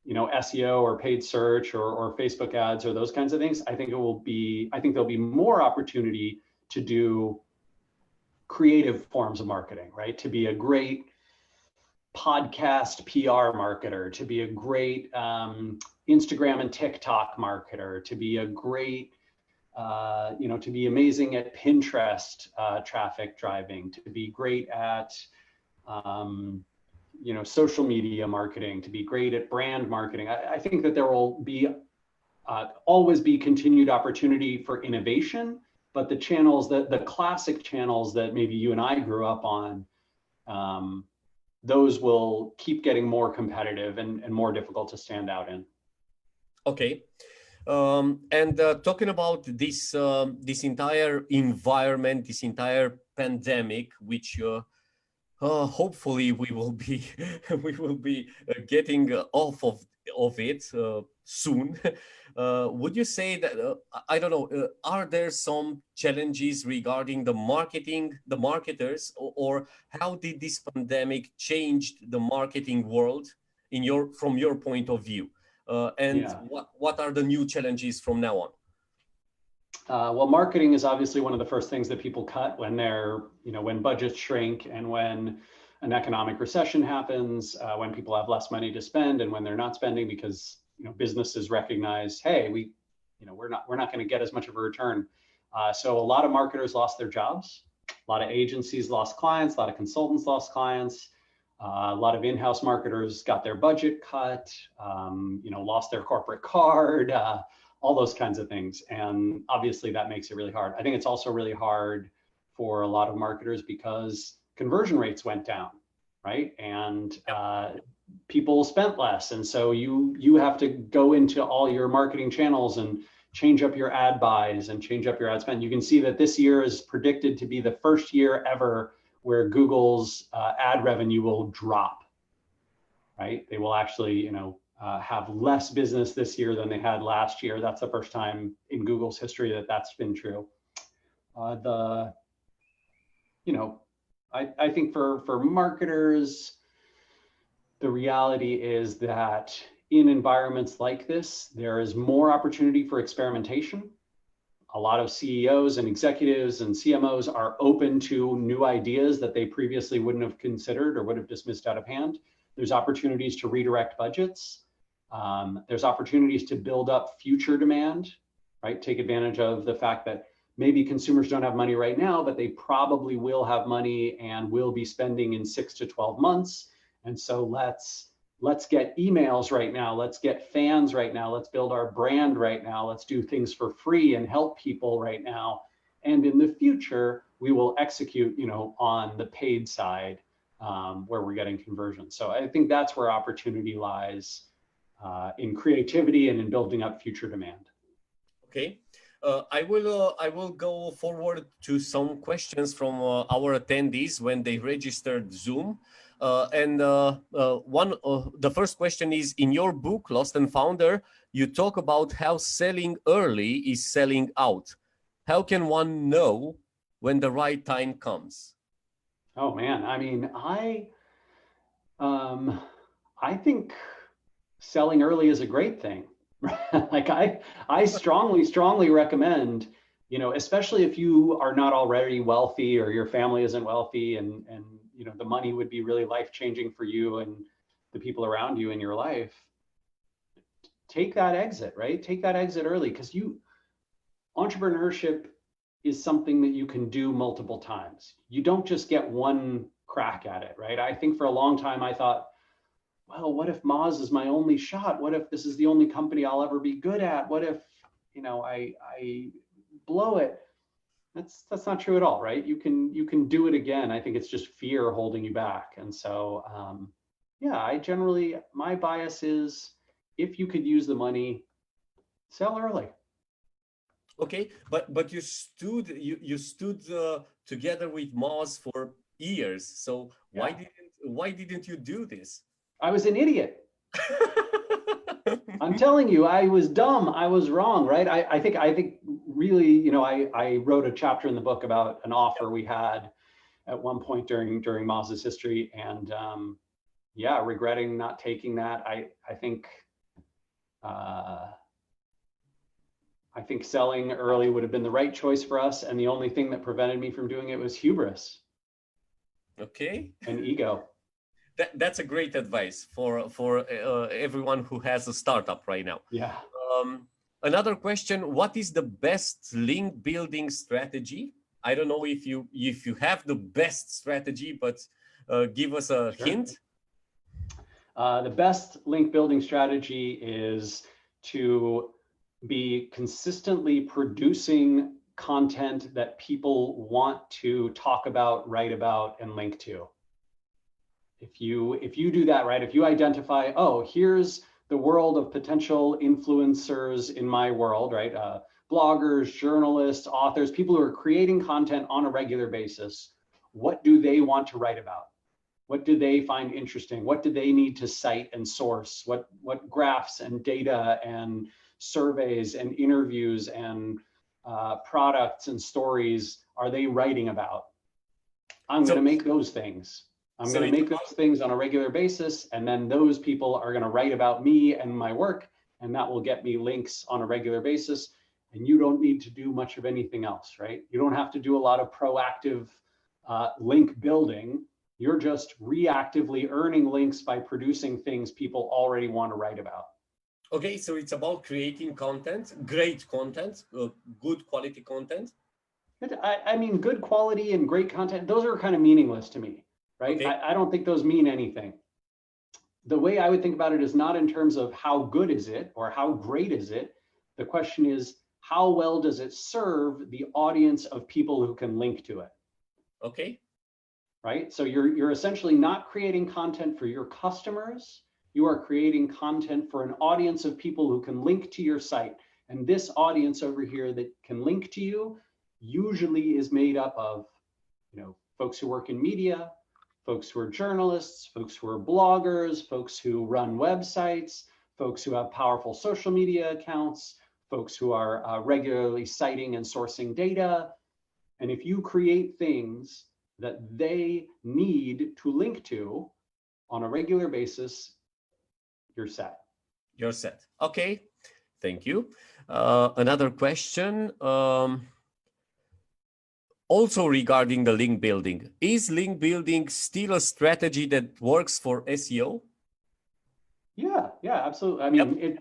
S2: SEO or paid search or Facebook ads or those kinds of things. I think there'll be more opportunity to do creative forms of marketing, right? To be a great podcast PR marketer, to be a great Instagram and TikTok marketer, to be a great, to be amazing at Pinterest traffic driving, to be great at, social media marketing, to be great at brand marketing. I think that there will be always be continued opportunity for innovation, but the channels the classic channels that maybe you and I grew up on, those will keep getting more competitive and more difficult to stand out in.
S1: Okay. And talking about this entire environment, this entire pandemic, which hopefully we will be we will be getting off of it soon. Would you say that I don't know? Are there some challenges regarding the marketers, or how did this pandemic change the marketing world from your point of view? And
S2: Yeah.
S1: what are the new challenges from now on?
S2: Well, marketing is obviously one of the first things that people cut when when budgets shrink and when an economic recession happens, when people have less money to spend and when they're not spending because businesses recognize, hey, we're not going to get as much of a return. So a lot of marketers lost their jobs. A lot of agencies lost clients. A lot of consultants lost clients. A lot of in-house marketers got their budget cut. Lost their corporate card. All those kinds of things. And obviously that makes it really hard. I think it's also really hard for a lot of marketers because conversion rates went down, right? And people spent less. And so you have to go into all your marketing channels and change up your ad buys and change up your ad spend. You can see that this year is predicted to be the first year ever where Google's ad revenue will drop, right? They will actually, have less business this year than they had last year. That's the first time in Google's history that that's been true. I think for marketers, the reality is that in environments like this, there is more opportunity for experimentation. A lot of CEOs and executives and CMOs are open to new ideas that they previously wouldn't have considered or would have dismissed out of hand. There's opportunities to redirect budgets. There's opportunities to build up future demand, right? Take advantage of the fact that maybe consumers don't have money right now, but they probably will have money and will be spending in 6 to 12 months. And so let's get emails right now. Let's get fans right now. Let's build our brand right now. Let's do things for free and help people right now. And in the future, we will execute, on the paid side where we're getting conversions. So I think that's where opportunity lies. In creativity and in building up future demand.
S1: Okay, I will go forward to some questions from our attendees when they registered Zoom. The first question is, in your book, Lost and Founder, you talk about how selling early is selling out. How can one know when the right time comes?
S2: Oh man, I mean, I think selling early is a great thing. Like I strongly recommend, you know, especially if you are not already wealthy or your family isn't wealthy, and you know the money would be really life-changing for you and the people around you in your life. Take that exit, right? Take that exit early, because entrepreneurship is something that you can do multiple times. You don't just get one crack at it, right? I think for a long time I thought, well, what if Moz is my only shot? What if this is the only company I'll ever be good at? What if, you know, I blow it? That's not true at all, right? You can do it again. I think it's just fear holding you back. And so, yeah, my bias is, if you could use the money, sell early.
S1: Okay, but you stood together with Moz for years. So
S2: Yeah.
S1: why didn't you do this?
S2: I was an idiot. I'm telling you, I was dumb. I was wrong, right? I think really, you know, I wrote a chapter in the book about an offer we had at one point during Moz's history, and yeah, regretting not taking that. I think selling early would have been the right choice for us, and the only thing that prevented me from doing it was hubris.
S1: Okay.
S2: And ego.
S1: That's a great advice for everyone who has a startup right now.
S2: Yeah.
S1: Another question: what is the best link building strategy? I don't know if you have the best strategy, but give us a hint.
S2: The best link building strategy is to be consistently producing content that people want to talk about, write about, and link to. If you do that, right, if you identify, oh, here's the world of potential influencers in my world, right? Bloggers, journalists, authors, people who are creating content on a regular basis. What do they want to write about? What do they find interesting? What do they need to cite and source? What graphs and data and surveys and interviews and products and stories are they writing about? I'm going to make those things. I'm going to make those things on a regular basis, and then those people are going to write about me and my work, and that will get me links on a regular basis. And you don't need to do much of anything else, right? You don't have to do a lot of proactive link building. You're just reactively earning links by producing things people already want to write about.
S1: Okay, so it's about creating content, great content, good quality content.
S2: I mean, good quality and great content, those are kind of meaningless to me, right? Okay. I don't think those mean anything. The way I would think about it is not in terms of how good is it or how great is it. The question is, how well does it serve the audience of people who can link to it?
S1: Okay.
S2: Right? So you're essentially not creating content for your customers. You are creating content for an audience of people who can link to your site. And this audience over here that can link to you usually is made up of, you know, folks who work in media, folks who are journalists, folks who are bloggers, folks who run websites, folks who have powerful social media accounts, folks who are regularly citing and sourcing data. And if you create things that they need to link to on a regular basis, you're set.
S1: You're set. Okay, thank you. Another question. Also regarding the link building, is link building still a strategy that works for SEO?
S2: Yeah, absolutely. I mean,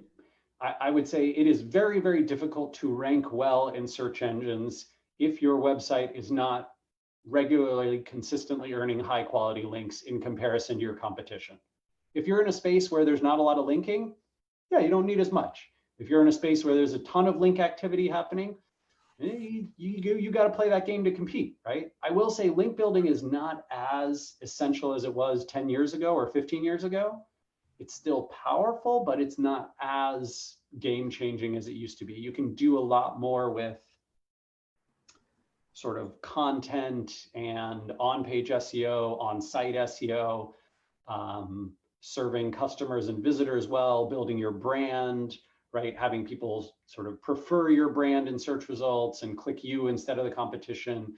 S2: I would say it is very, very difficult to rank well in search engines if your website is not regularly, consistently earning high quality links in comparison to your competition. If you're in a space where there's not a lot of linking, yeah, you don't need as much. If you're in a space where there's a ton of link activity happening, you got to play that game to compete, right? I will say link building is not as essential as it was 10 years ago or 15 years ago. It's still powerful, but it's not as game changing as it used to be. You can do a lot more with sort of content and on-page SEO, on-site SEO. serving customers and visitors well, building your brand, right? Having people sort of prefer your brand in search results and click you instead of the competition.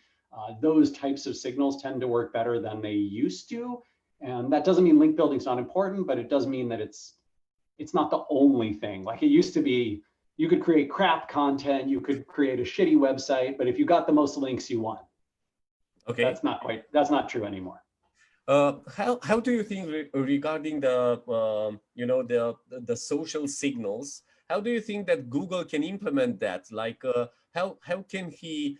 S2: Those types of signals tend to work better than they used to. And that doesn't mean link building is not important, but it does mean that it's not the only thing. Like it used to be, you could create crap content, you could create a shitty website, but if you got the most links, you won.
S1: Okay.
S2: That's not true anymore.
S1: How do you think regarding the the social signals? How do you think that Google can implement that? Like how can he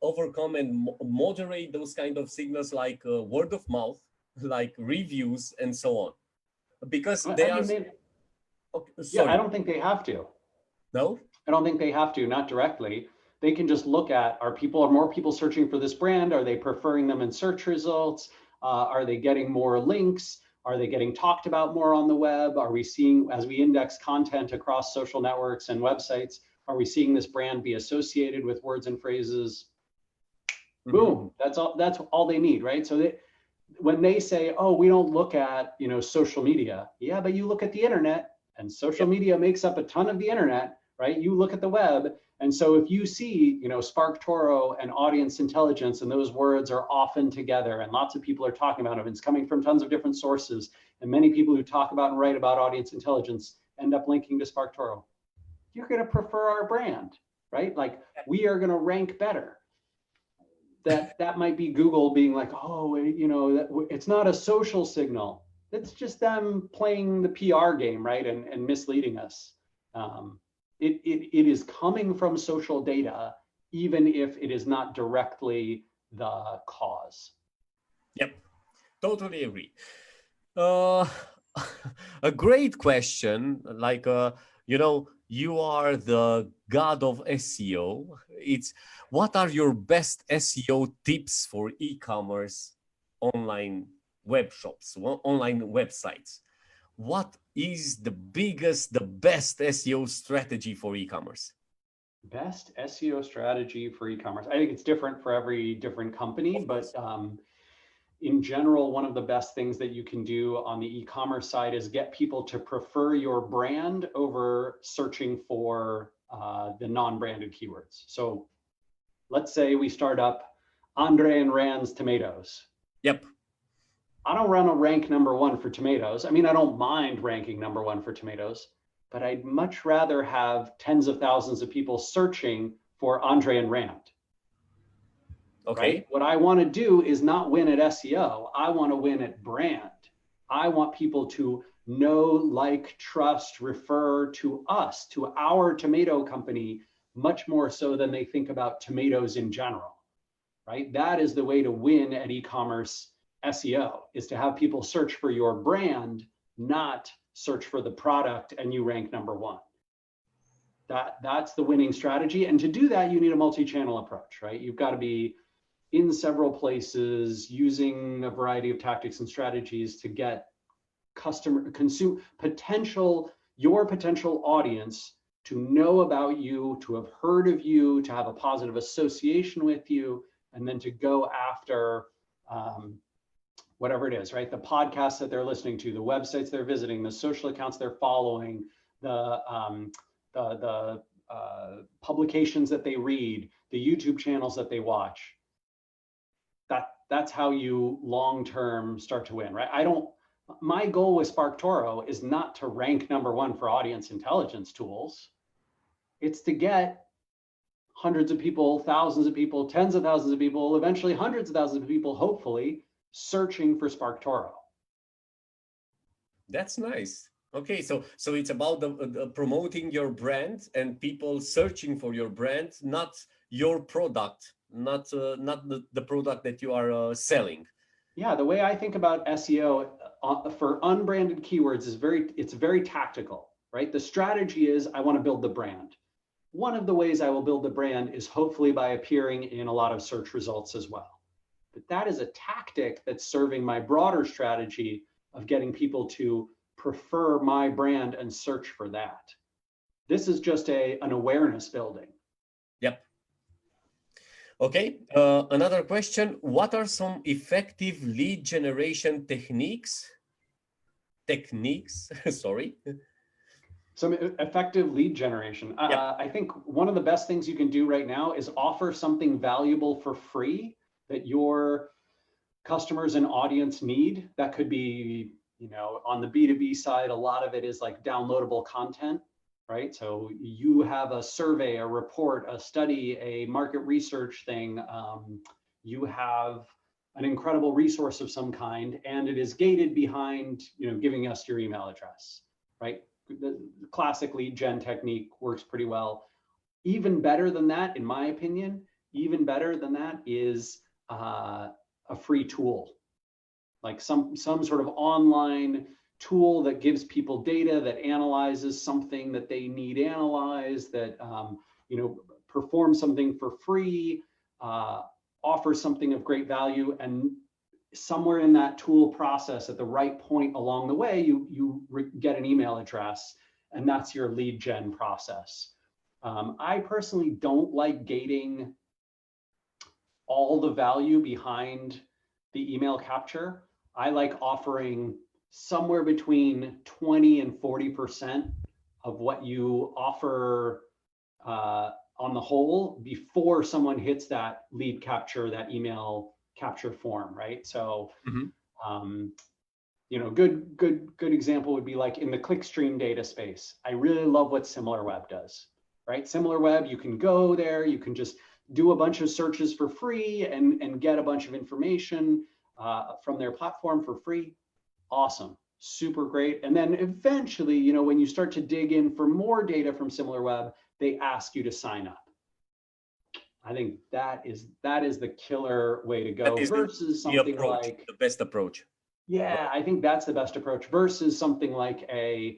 S1: overcome and moderate those kind of signals like word of mouth, like reviews and so on? Because they are. Okay, sorry.
S2: Yeah, I don't think they have to.
S1: No,
S2: I don't think they have to, not directly. They can just look at, are more people searching for this brand? Are they preferring them in search results? Are they getting more links? Are they getting talked about more on the web? Are we seeing, as we index content across social networks and websites, are we seeing this brand be associated with words and phrases? Mm-hmm. Boom, that's all they need, right? So when they say, oh, we don't look at, social media. Yeah, but you look at the internet, and social media makes up a ton of the internet, right? You look at the web. And so if you see, SparkToro and audience intelligence, and those words are often together, and lots of people are talking about them, and it's coming from tons of different sources, and many people who talk about and write about audience intelligence end up linking to SparkToro, you're going to prefer our brand, right? Like we are going to rank better. That might be Google being like, oh, it's not a social signal. It's just them playing the PR game, right? And misleading us. It is coming from social data, even if it is not directly the cause.
S1: Yep, totally agree. A great question, like, you are the god of SEO. What are your best SEO tips for e-commerce, online web shops, online websites? What is the best SEO strategy for e-commerce?
S2: Best SEO strategy for e-commerce. I think it's different for every different company, but in general, one of the best things that you can do on the e-commerce side is get people to prefer your brand over searching for the non-branded keywords. So let's say we start up Andre and Rand's tomatoes.
S1: Yep.
S2: I don't want to rank #1 for tomatoes. I mean, I don't mind ranking #1 for tomatoes, but I'd much rather have tens of thousands of people searching for Andre and Rand.
S1: Okay.
S2: Right? What I want to do is not win at SEO. I want to win at brand. I want people to know, like, trust, refer to us, to our tomato company, much more so than they think about tomatoes in general, right? That is the way to win at e-commerce SEO, is to have people search for your brand, not search for the product and you rank #1. That's the winning strategy. And to do that, you need a multi-channel approach, right? You've got to be in several places, using a variety of tactics and strategies to get your potential audience to know about you, to have heard of you, to have a positive association with you, and then to go after whatever it is, right? The podcasts that they're listening to, the websites they're visiting, the social accounts they're following, the publications that they read, the YouTube channels that they watch. That's how you long-term start to win, right? My goal with SparkToro is not to rank #1 for audience intelligence tools. It's to get hundreds of people, thousands of people, tens of thousands of people, eventually hundreds of thousands of people, hopefully, searching for SparkToro.
S1: That's nice. Okay, so it's about the promoting your brand and people searching for your brand, not your product, not the product that you are selling.
S2: Yeah, the way I think about SEO for unbranded keywords is it's very tactical, right? The strategy is I want to build the brand. One of the ways I will build the brand is hopefully by appearing in a lot of search results as well. But that is a tactic that's serving my broader strategy of getting people to prefer my brand and search for that. This is just an awareness building.
S1: Yep. Okay, another question. What are some effective lead generation techniques? Sorry.
S2: Some effective lead generation.
S1: Yeah.
S2: I think one of the best things you can do right now is offer something valuable for free that your customers and audience need. That could be, you know, on the B2B side, a lot of it is like downloadable content, right? So you have a survey, a report, a study, a market research thing. You have an incredible resource of some kind, and it is gated behind, you know, giving us your email address, right? The classic lead gen technique works pretty well. Even better than that, in my opinion, even better than that is a free tool, like some sort of online tool that gives people data, that analyzes something that they need analyzed, that you know, performs something for free, offers something of great value, and somewhere in that tool process, at the right point along the way, you get an email address, and that's your lead gen process. I personally don't like gating all the value behind the email capture. I like offering somewhere between 20 and 40% of what you offer on the whole before someone hits that lead capture, that email capture form, right? So, you know, good example would be like in the clickstream data space. I really love what SimilarWeb does, right? SimilarWeb, you can go there, you can just do a bunch of searches for free and get a bunch of information from their platform for free. Awesome, super great. And then eventually, you know, when you start to dig in for more data from SimilarWeb, they ask you to sign up. I think that is the killer way to go versus something like
S1: the best approach.
S2: Yeah, I think that's the best approach versus something like a,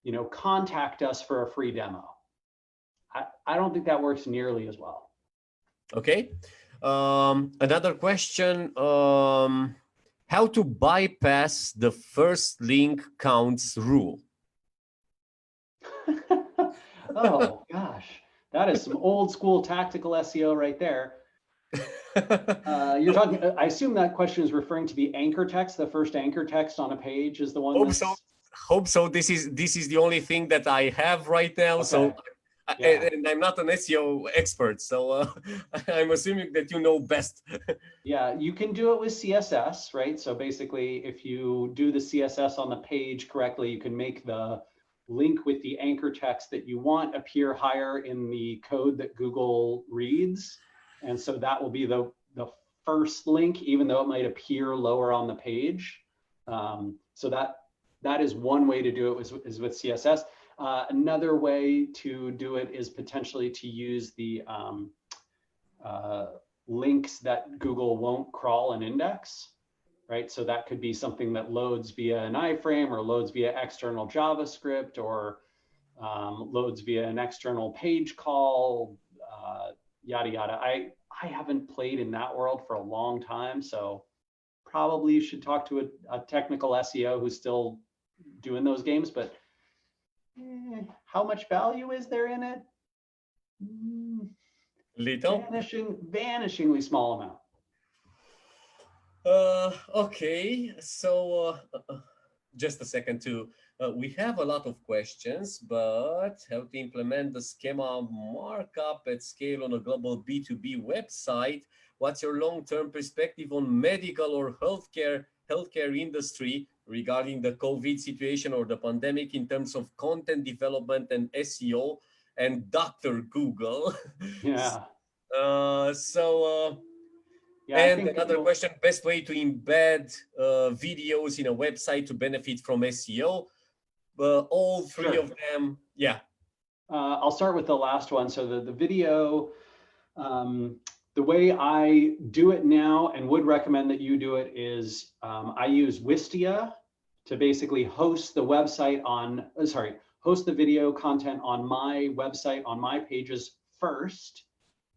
S2: you know, contact us for a free demo. I don't think that works nearly as well.
S1: Okay. Another question. How to bypass the first link counts rule?
S2: Oh gosh, that is some old school tactical SEO right there. You're talking, I assume that question is referring to the anchor text. The first anchor text on a page is the one.
S1: Hope so. This is the only thing that I have right now. Okay. So, yeah. And I'm not an SEO expert, so I'm assuming that you know best.
S2: Yeah, you can do it with CSS, right? So basically, if you do the CSS on the page correctly, you can make the link with the anchor text that you want appear higher in the code that Google reads. And so that will be the first link, even though it might appear lower on the page. So that is one way to do it is with CSS. Another way to do it is potentially to use the links that Google won't crawl and index, right? So that could be something that loads via an iframe or loads via external JavaScript or loads via an external page call, yada, yada. I haven't played in that world for a long time, so probably should talk to a technical SEO who's still doing those games, but how much value is there in it?
S1: Little.
S2: Vanishingly small amount.
S1: Okay, so just a second too. We have a lot of questions, but how to implement the schema markup at scale on a global B2B website? What's your long-term perspective on medical or healthcare industry regarding the COVID situation or the pandemic in terms of content development and SEO and Dr. Google?
S2: Yeah.
S1: Yeah, and another question, best way to embed videos in a website to benefit from SEO? All three of them, yeah.
S2: I'll start with the last one. So the video, the way I do it now and would recommend that you do it is I use Wistia to basically host the website on, host the video content on my website, on my pages first.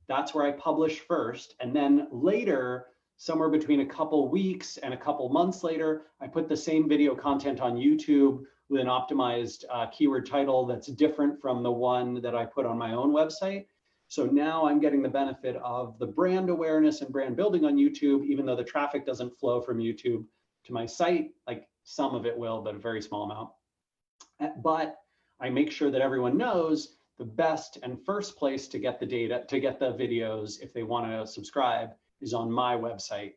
S2: That's where I publish first. And then later, somewhere between a couple weeks and a couple months later, I put the same video content on YouTube with an optimized keyword title that's different from the one that I put on my own website. So now I'm getting the benefit of the brand awareness and brand building on YouTube, even though the traffic doesn't flow from YouTube to my site. Like some of it will, but a very small amount. But I make sure that everyone knows the best and first place to get the data, to get the videos, if they want to subscribe, is on my website.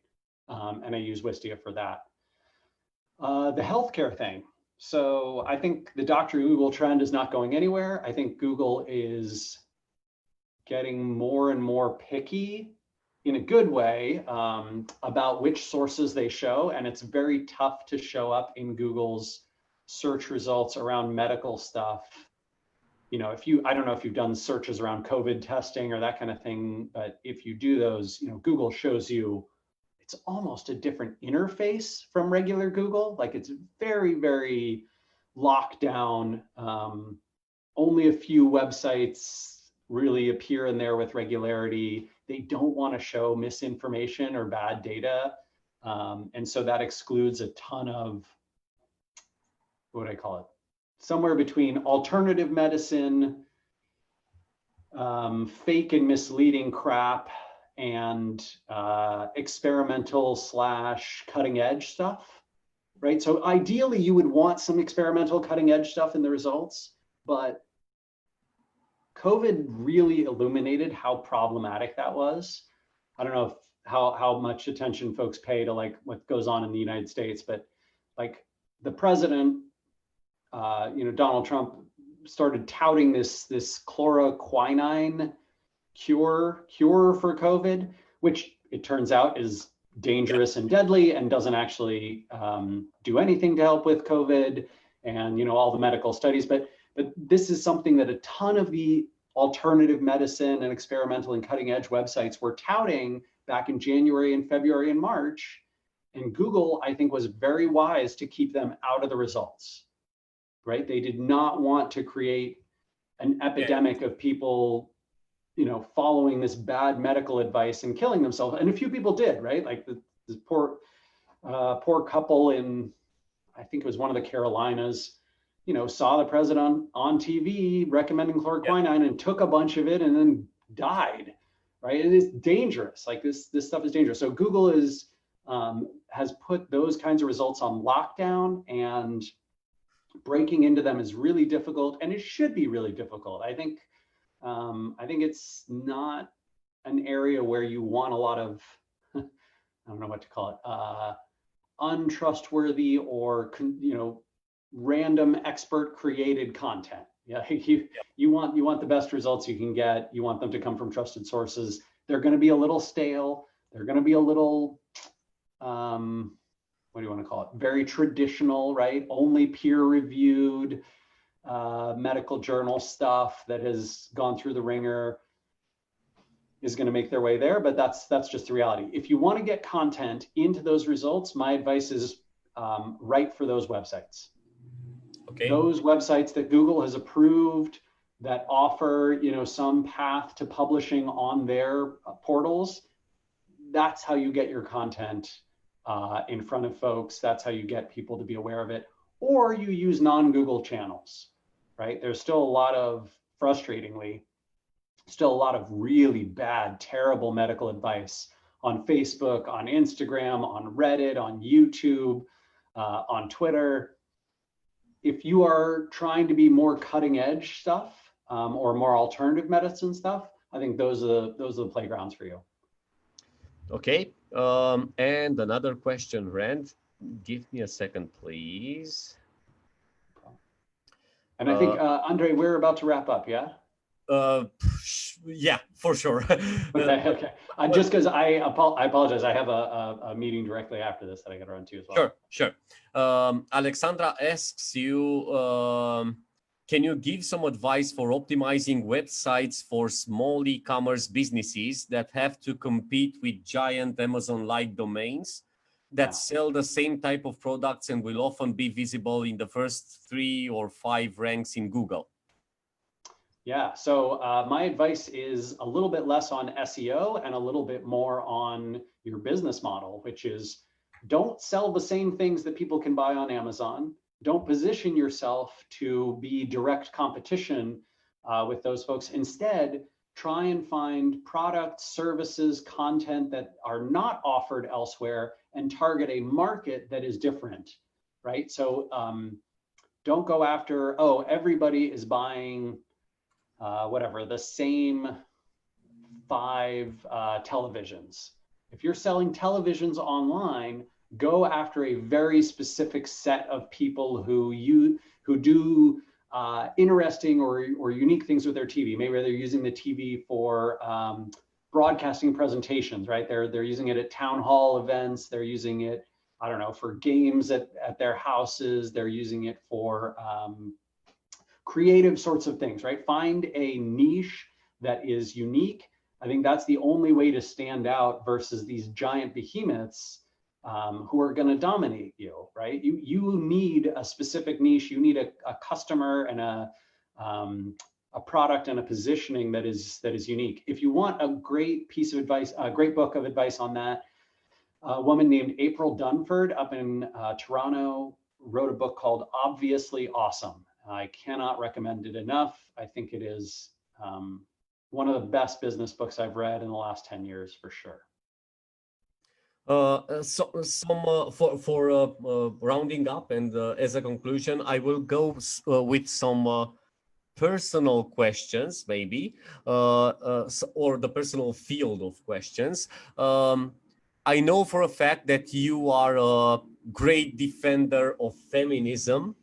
S2: And I use Wistia for that. The healthcare thing. So I think the Dr. Google trend is not going anywhere. I think Google is getting more and more picky in a good way about which sources they show. And it's very tough to show up in Google's search results around medical stuff. You know, I don't know if you've done searches around COVID testing or that kind of thing, but if you do those, you know, Google shows you, it's almost a different interface from regular Google. Like it's very, very locked down. Only a few websites really appear in there with regularity. They don't want to show misinformation or bad data. And so that excludes a ton of, what do I call it? Somewhere between alternative medicine, fake and misleading crap, and experimental / cutting edge stuff, right? So ideally you would want some experimental cutting edge stuff in the results, but COVID really illuminated how problematic that was. I don't know how much attention folks pay to like what goes on in the United States, but like the president, you know, Donald Trump started touting this chloroquine cure for COVID, which it turns out is dangerous and deadly and doesn't actually do anything to help with COVID and, you know, all the medical studies. But this is something that a ton of the alternative medicine and experimental and cutting edge websites were touting back in January and February and March. And Google, I think, was very wise to keep them out of the results, right? They did not want to create an epidemic of people, you know, following this bad medical advice and killing themselves. And a few people did, right? Like this poor couple in, I think it was one of the Carolinas, you know, saw the president on TV recommending chloroquine and took a bunch of it and then died, right? It is dangerous. Like this stuff is dangerous. So Google has put those kinds of results on lockdown, and breaking into them is really difficult, and it should be really difficult. I think it's not an area where you want a lot of, I don't know what to call it, untrustworthy or, you know, random expert created content. Yeah, you want the best results you can get. You want them to come from trusted sources. They're going to be a little stale. They're going to be a little, what do you want to call it? Very traditional, right? Only peer-reviewed medical journal stuff that has gone through the ringer is going to make their way there, but that's just the reality. If you want to get content into those results, my advice is write for those websites. Okay. Those websites that Google has approved that offer, you know, some path to publishing on their portals, that's how you get your content in front of folks. That's how you get people to be aware of it. Or you use non-Google channels, right? There's still a lot of, frustratingly, still a lot of really bad, terrible medical advice on Facebook, on Instagram, on Reddit, on YouTube, on Twitter. If you are trying to be more cutting edge stuff or more alternative medicine stuff, I think those are the playgrounds for you.
S1: Okay, and another question, Rand. Give me a second, please.
S2: And I think, Andre, we're about to wrap up, yeah?
S1: Yeah, for sure.
S2: Okay. Just because I apologize, I have a meeting directly after this that I got to run to as well.
S1: Sure. Alexandra asks you, can you give some advice for optimizing websites for small e-commerce businesses that have to compete with giant Amazon-like domains that sell the same type of products and will often be visible in the first 3 or 5 ranks in Google?
S2: Yeah, so my advice is a little bit less on SEO and a little bit more on your business model, which is don't sell the same things that people can buy on Amazon. Don't position yourself to be direct competition with those folks. Instead, try and find products, services, content that are not offered elsewhere and target a market that is different, right? So don't go after, oh, everybody is buying whatever, the same 5 televisions. If you're selling televisions online, go after a very specific set of people who do interesting or unique things with their TV. Maybe they're using the TV for broadcasting presentations, right? They're using it at town hall events. They're using it, I don't know, for games at their houses. They're using it for creative sorts of things, right? Find a niche that is unique. I think that's the only way to stand out versus these giant behemoths who are going to dominate you, right? You need a specific niche. You need a customer and a product and a positioning that is unique. If you want a great piece of advice, a great book of advice on that, a woman named April Dunford up in Toronto wrote a book called Obviously Awesome. I cannot recommend it enough. I think it is one of the best business books I've read in the last 10 years for sure.
S1: For rounding up and as a conclusion, I will go with some personal questions, maybe, or the personal field of questions. I know for a fact that you are a great defender of feminism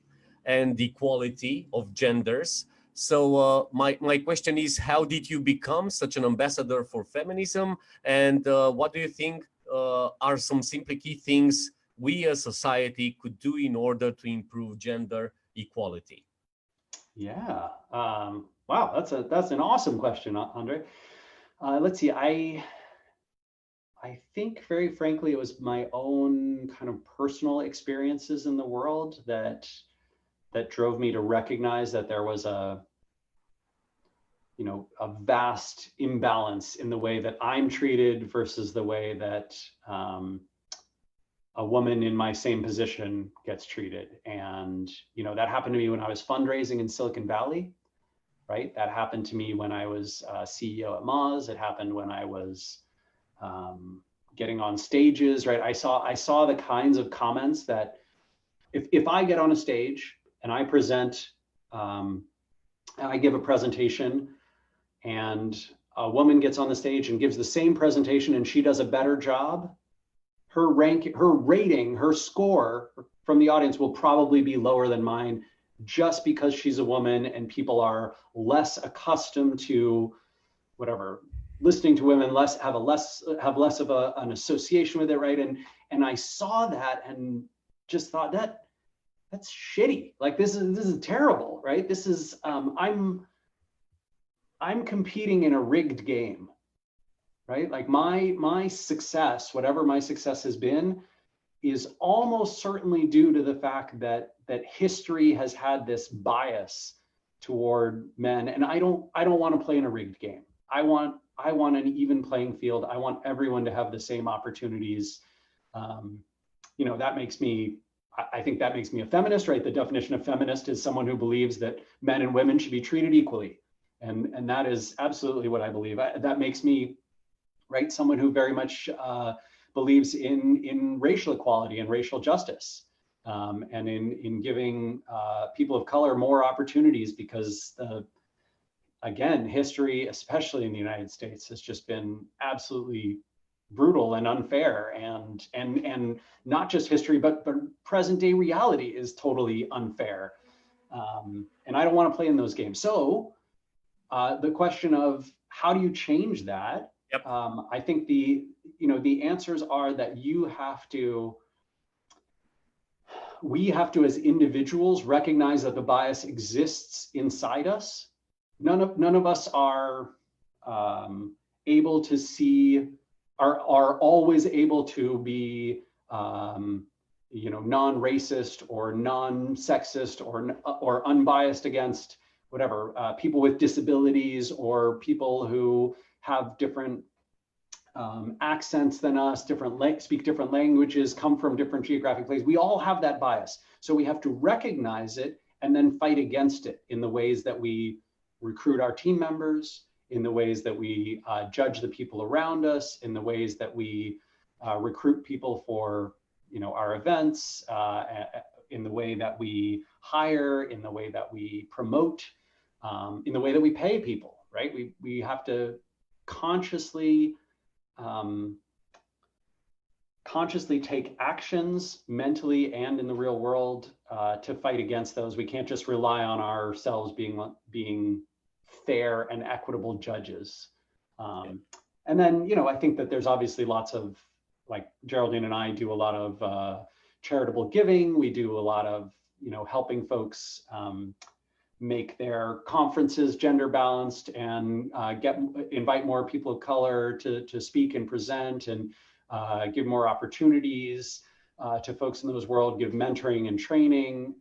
S1: and equality of genders. So my question is, how did you become such an ambassador for feminism? And what do you think are some simply key things we as society could do in order to improve gender equality?
S2: Yeah, wow, that's an awesome question, Andre. Let's see, I think very frankly, it was my own kind of personal experiences in the world that drove me to recognize that there was a vast imbalance in the way that I'm treated versus the way that a woman in my same position gets treated. And, that happened to me when I was fundraising in Silicon Valley, right? That happened to me when I was CEO at Moz. It happened when I was getting on stages, right? I saw the kinds of comments that if I get on a stage and I present, and I give a presentation, and a woman gets on the stage and gives the same presentation and she does a better job, her rating, her score from the audience will probably be lower than mine, just because she's a woman and people are less accustomed to whatever, listening to women, have less of an association with it, right? And I saw that and just thought that's shitty. Like this is terrible, right? This is I'm competing in a rigged game, right? Like my success, whatever my success has been, is almost certainly due to the fact that history has had this bias toward men, and I don't want to play in a rigged game. I want an even playing field. I want everyone to have the same opportunities. That makes me. I think that makes me a feminist, right? The definition of feminist is someone who believes that men and women should be treated equally. And that is absolutely what I believe. That makes me, right, someone who very much believes in racial equality and racial justice, and in giving people of color more opportunities, because again, history, especially in the United States, has just been absolutely brutal and unfair, and not just history, but present day reality is totally unfair. And I don't want to play in those games. So the question of how do you change that?
S1: Yep.
S2: I think the answers are that we have to as individuals recognize that the bias exists inside us. None of us are able to see, are always able to be non-racist or non-sexist or unbiased against whatever, people with disabilities or people who have different accents than us, speak different languages, come from different geographic places. We all have that bias. So we have to recognize it and then fight against it in the ways that we recruit our team members, in the ways that we judge the people around us, in the ways that we recruit people for, our events, in the way that we hire, in the way that we promote, in the way that we pay people, right? We have to consciously take actions mentally and in the real world to fight against those. We can't just rely on ourselves being fair and equitable judges. And then, I think that there's obviously lots of, like Geraldine and I do a lot of charitable giving. We do a lot of, helping folks make their conferences gender balanced and invite more people of color to speak and present, and give more opportunities to folks in those world, give mentoring and training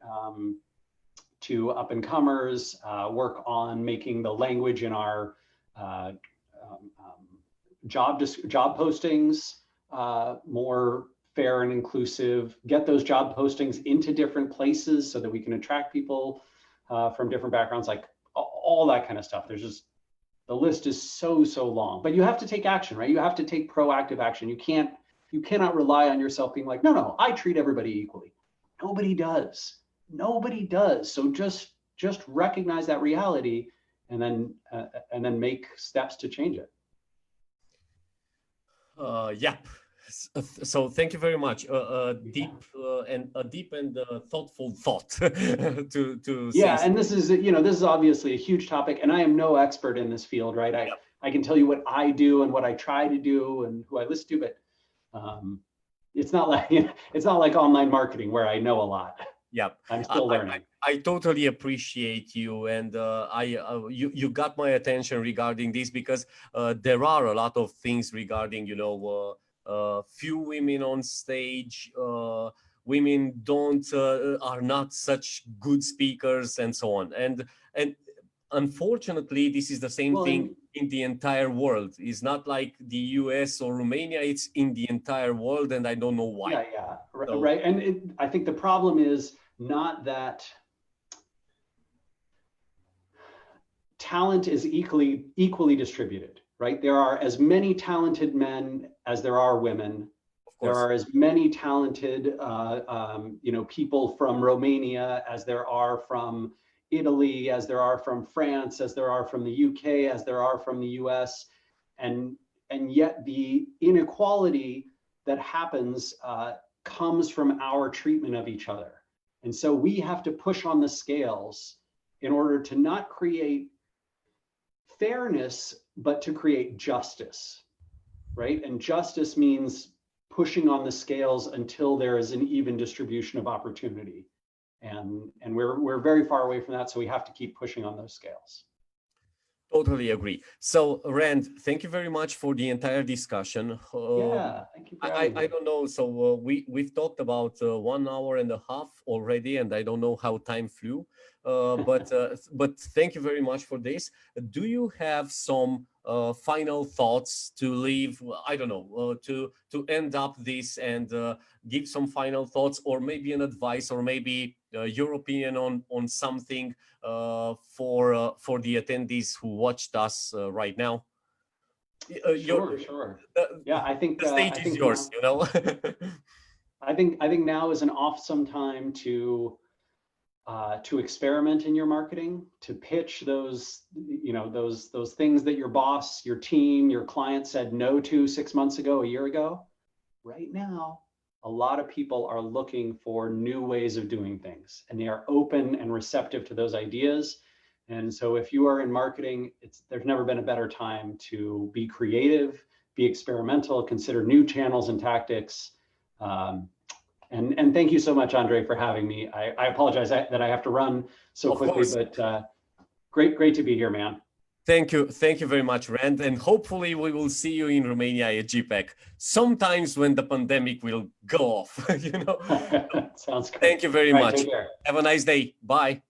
S2: to up and comers, work on making the language in our job postings more fair and inclusive, get those job postings into different places so that we can attract people from different backgrounds, like all that kind of stuff. There's just, the list is so long, but you have to take action, right? You have to take proactive action. You cannot rely on yourself being like, no, I treat everybody equally. Nobody does. So just recognize that reality and then make steps to change it.
S1: Yeah. So thank you very much. Deep and thoughtful thought to
S2: yeah.
S1: say.
S2: And this is obviously a huge topic, and I am no expert in this field, right? I can tell you what I do and what I try to do and who I listen to, but it's not like online marketing where I know a lot.
S1: Yeah,
S2: I'm still learning.
S1: I totally appreciate you, and you got my attention regarding this, because there are a lot of things regarding few women on stage, women are not such good speakers, and so on, and unfortunately this is the same thing in the entire world. It's not like the US or Romania, it's in the entire world, and I don't know why.
S2: Yeah, right. And I think the problem is not that talent is equally distributed, right? There are as many talented men as there are women. There are as many talented people from Romania as there are from Italy, as there are from France, as there are from the UK, as there are from the US, and yet the inequality that happens comes from our treatment of each other. And so we have to push on the scales in order to not create fairness, but to create justice, right? And justice means pushing on the scales until there is an even distribution of opportunity. And we're very far away from that, so we have to keep pushing on those scales.
S1: Totally agree. So Rand, thank you very much for the entire discussion.
S2: Yeah, thank you for having me.
S1: I don't know. So we've talked about 1 hour and a half already, and I don't know how time flew. But thank you very much for this. Do you have some final thoughts to leave? I don't know, to end up this and give some final thoughts, or maybe an advice, or maybe your opinion on something for the attendees who watched us right now.
S2: Sure. Yeah, I think
S1: the stage is yours.
S2: I think now is an awesome time to experiment in your marketing, to pitch those things that your boss, your team, your client said no to 6 months ago, a year ago. Right now, a lot of people are looking for new ways of doing things, and they are open and receptive to those ideas. And so if you are in marketing, there's never been a better time to be creative, be experimental, consider new channels and tactics. And thank you so much, Andre, for having me. I apologize that I have to run so quickly, but great to be here, man.
S1: Thank you very much, Rand, and hopefully we will see you in Romania at GPeC sometimes when the pandemic will go off.
S2: Sounds good.
S1: Thank you very much. Have a nice day. Bye.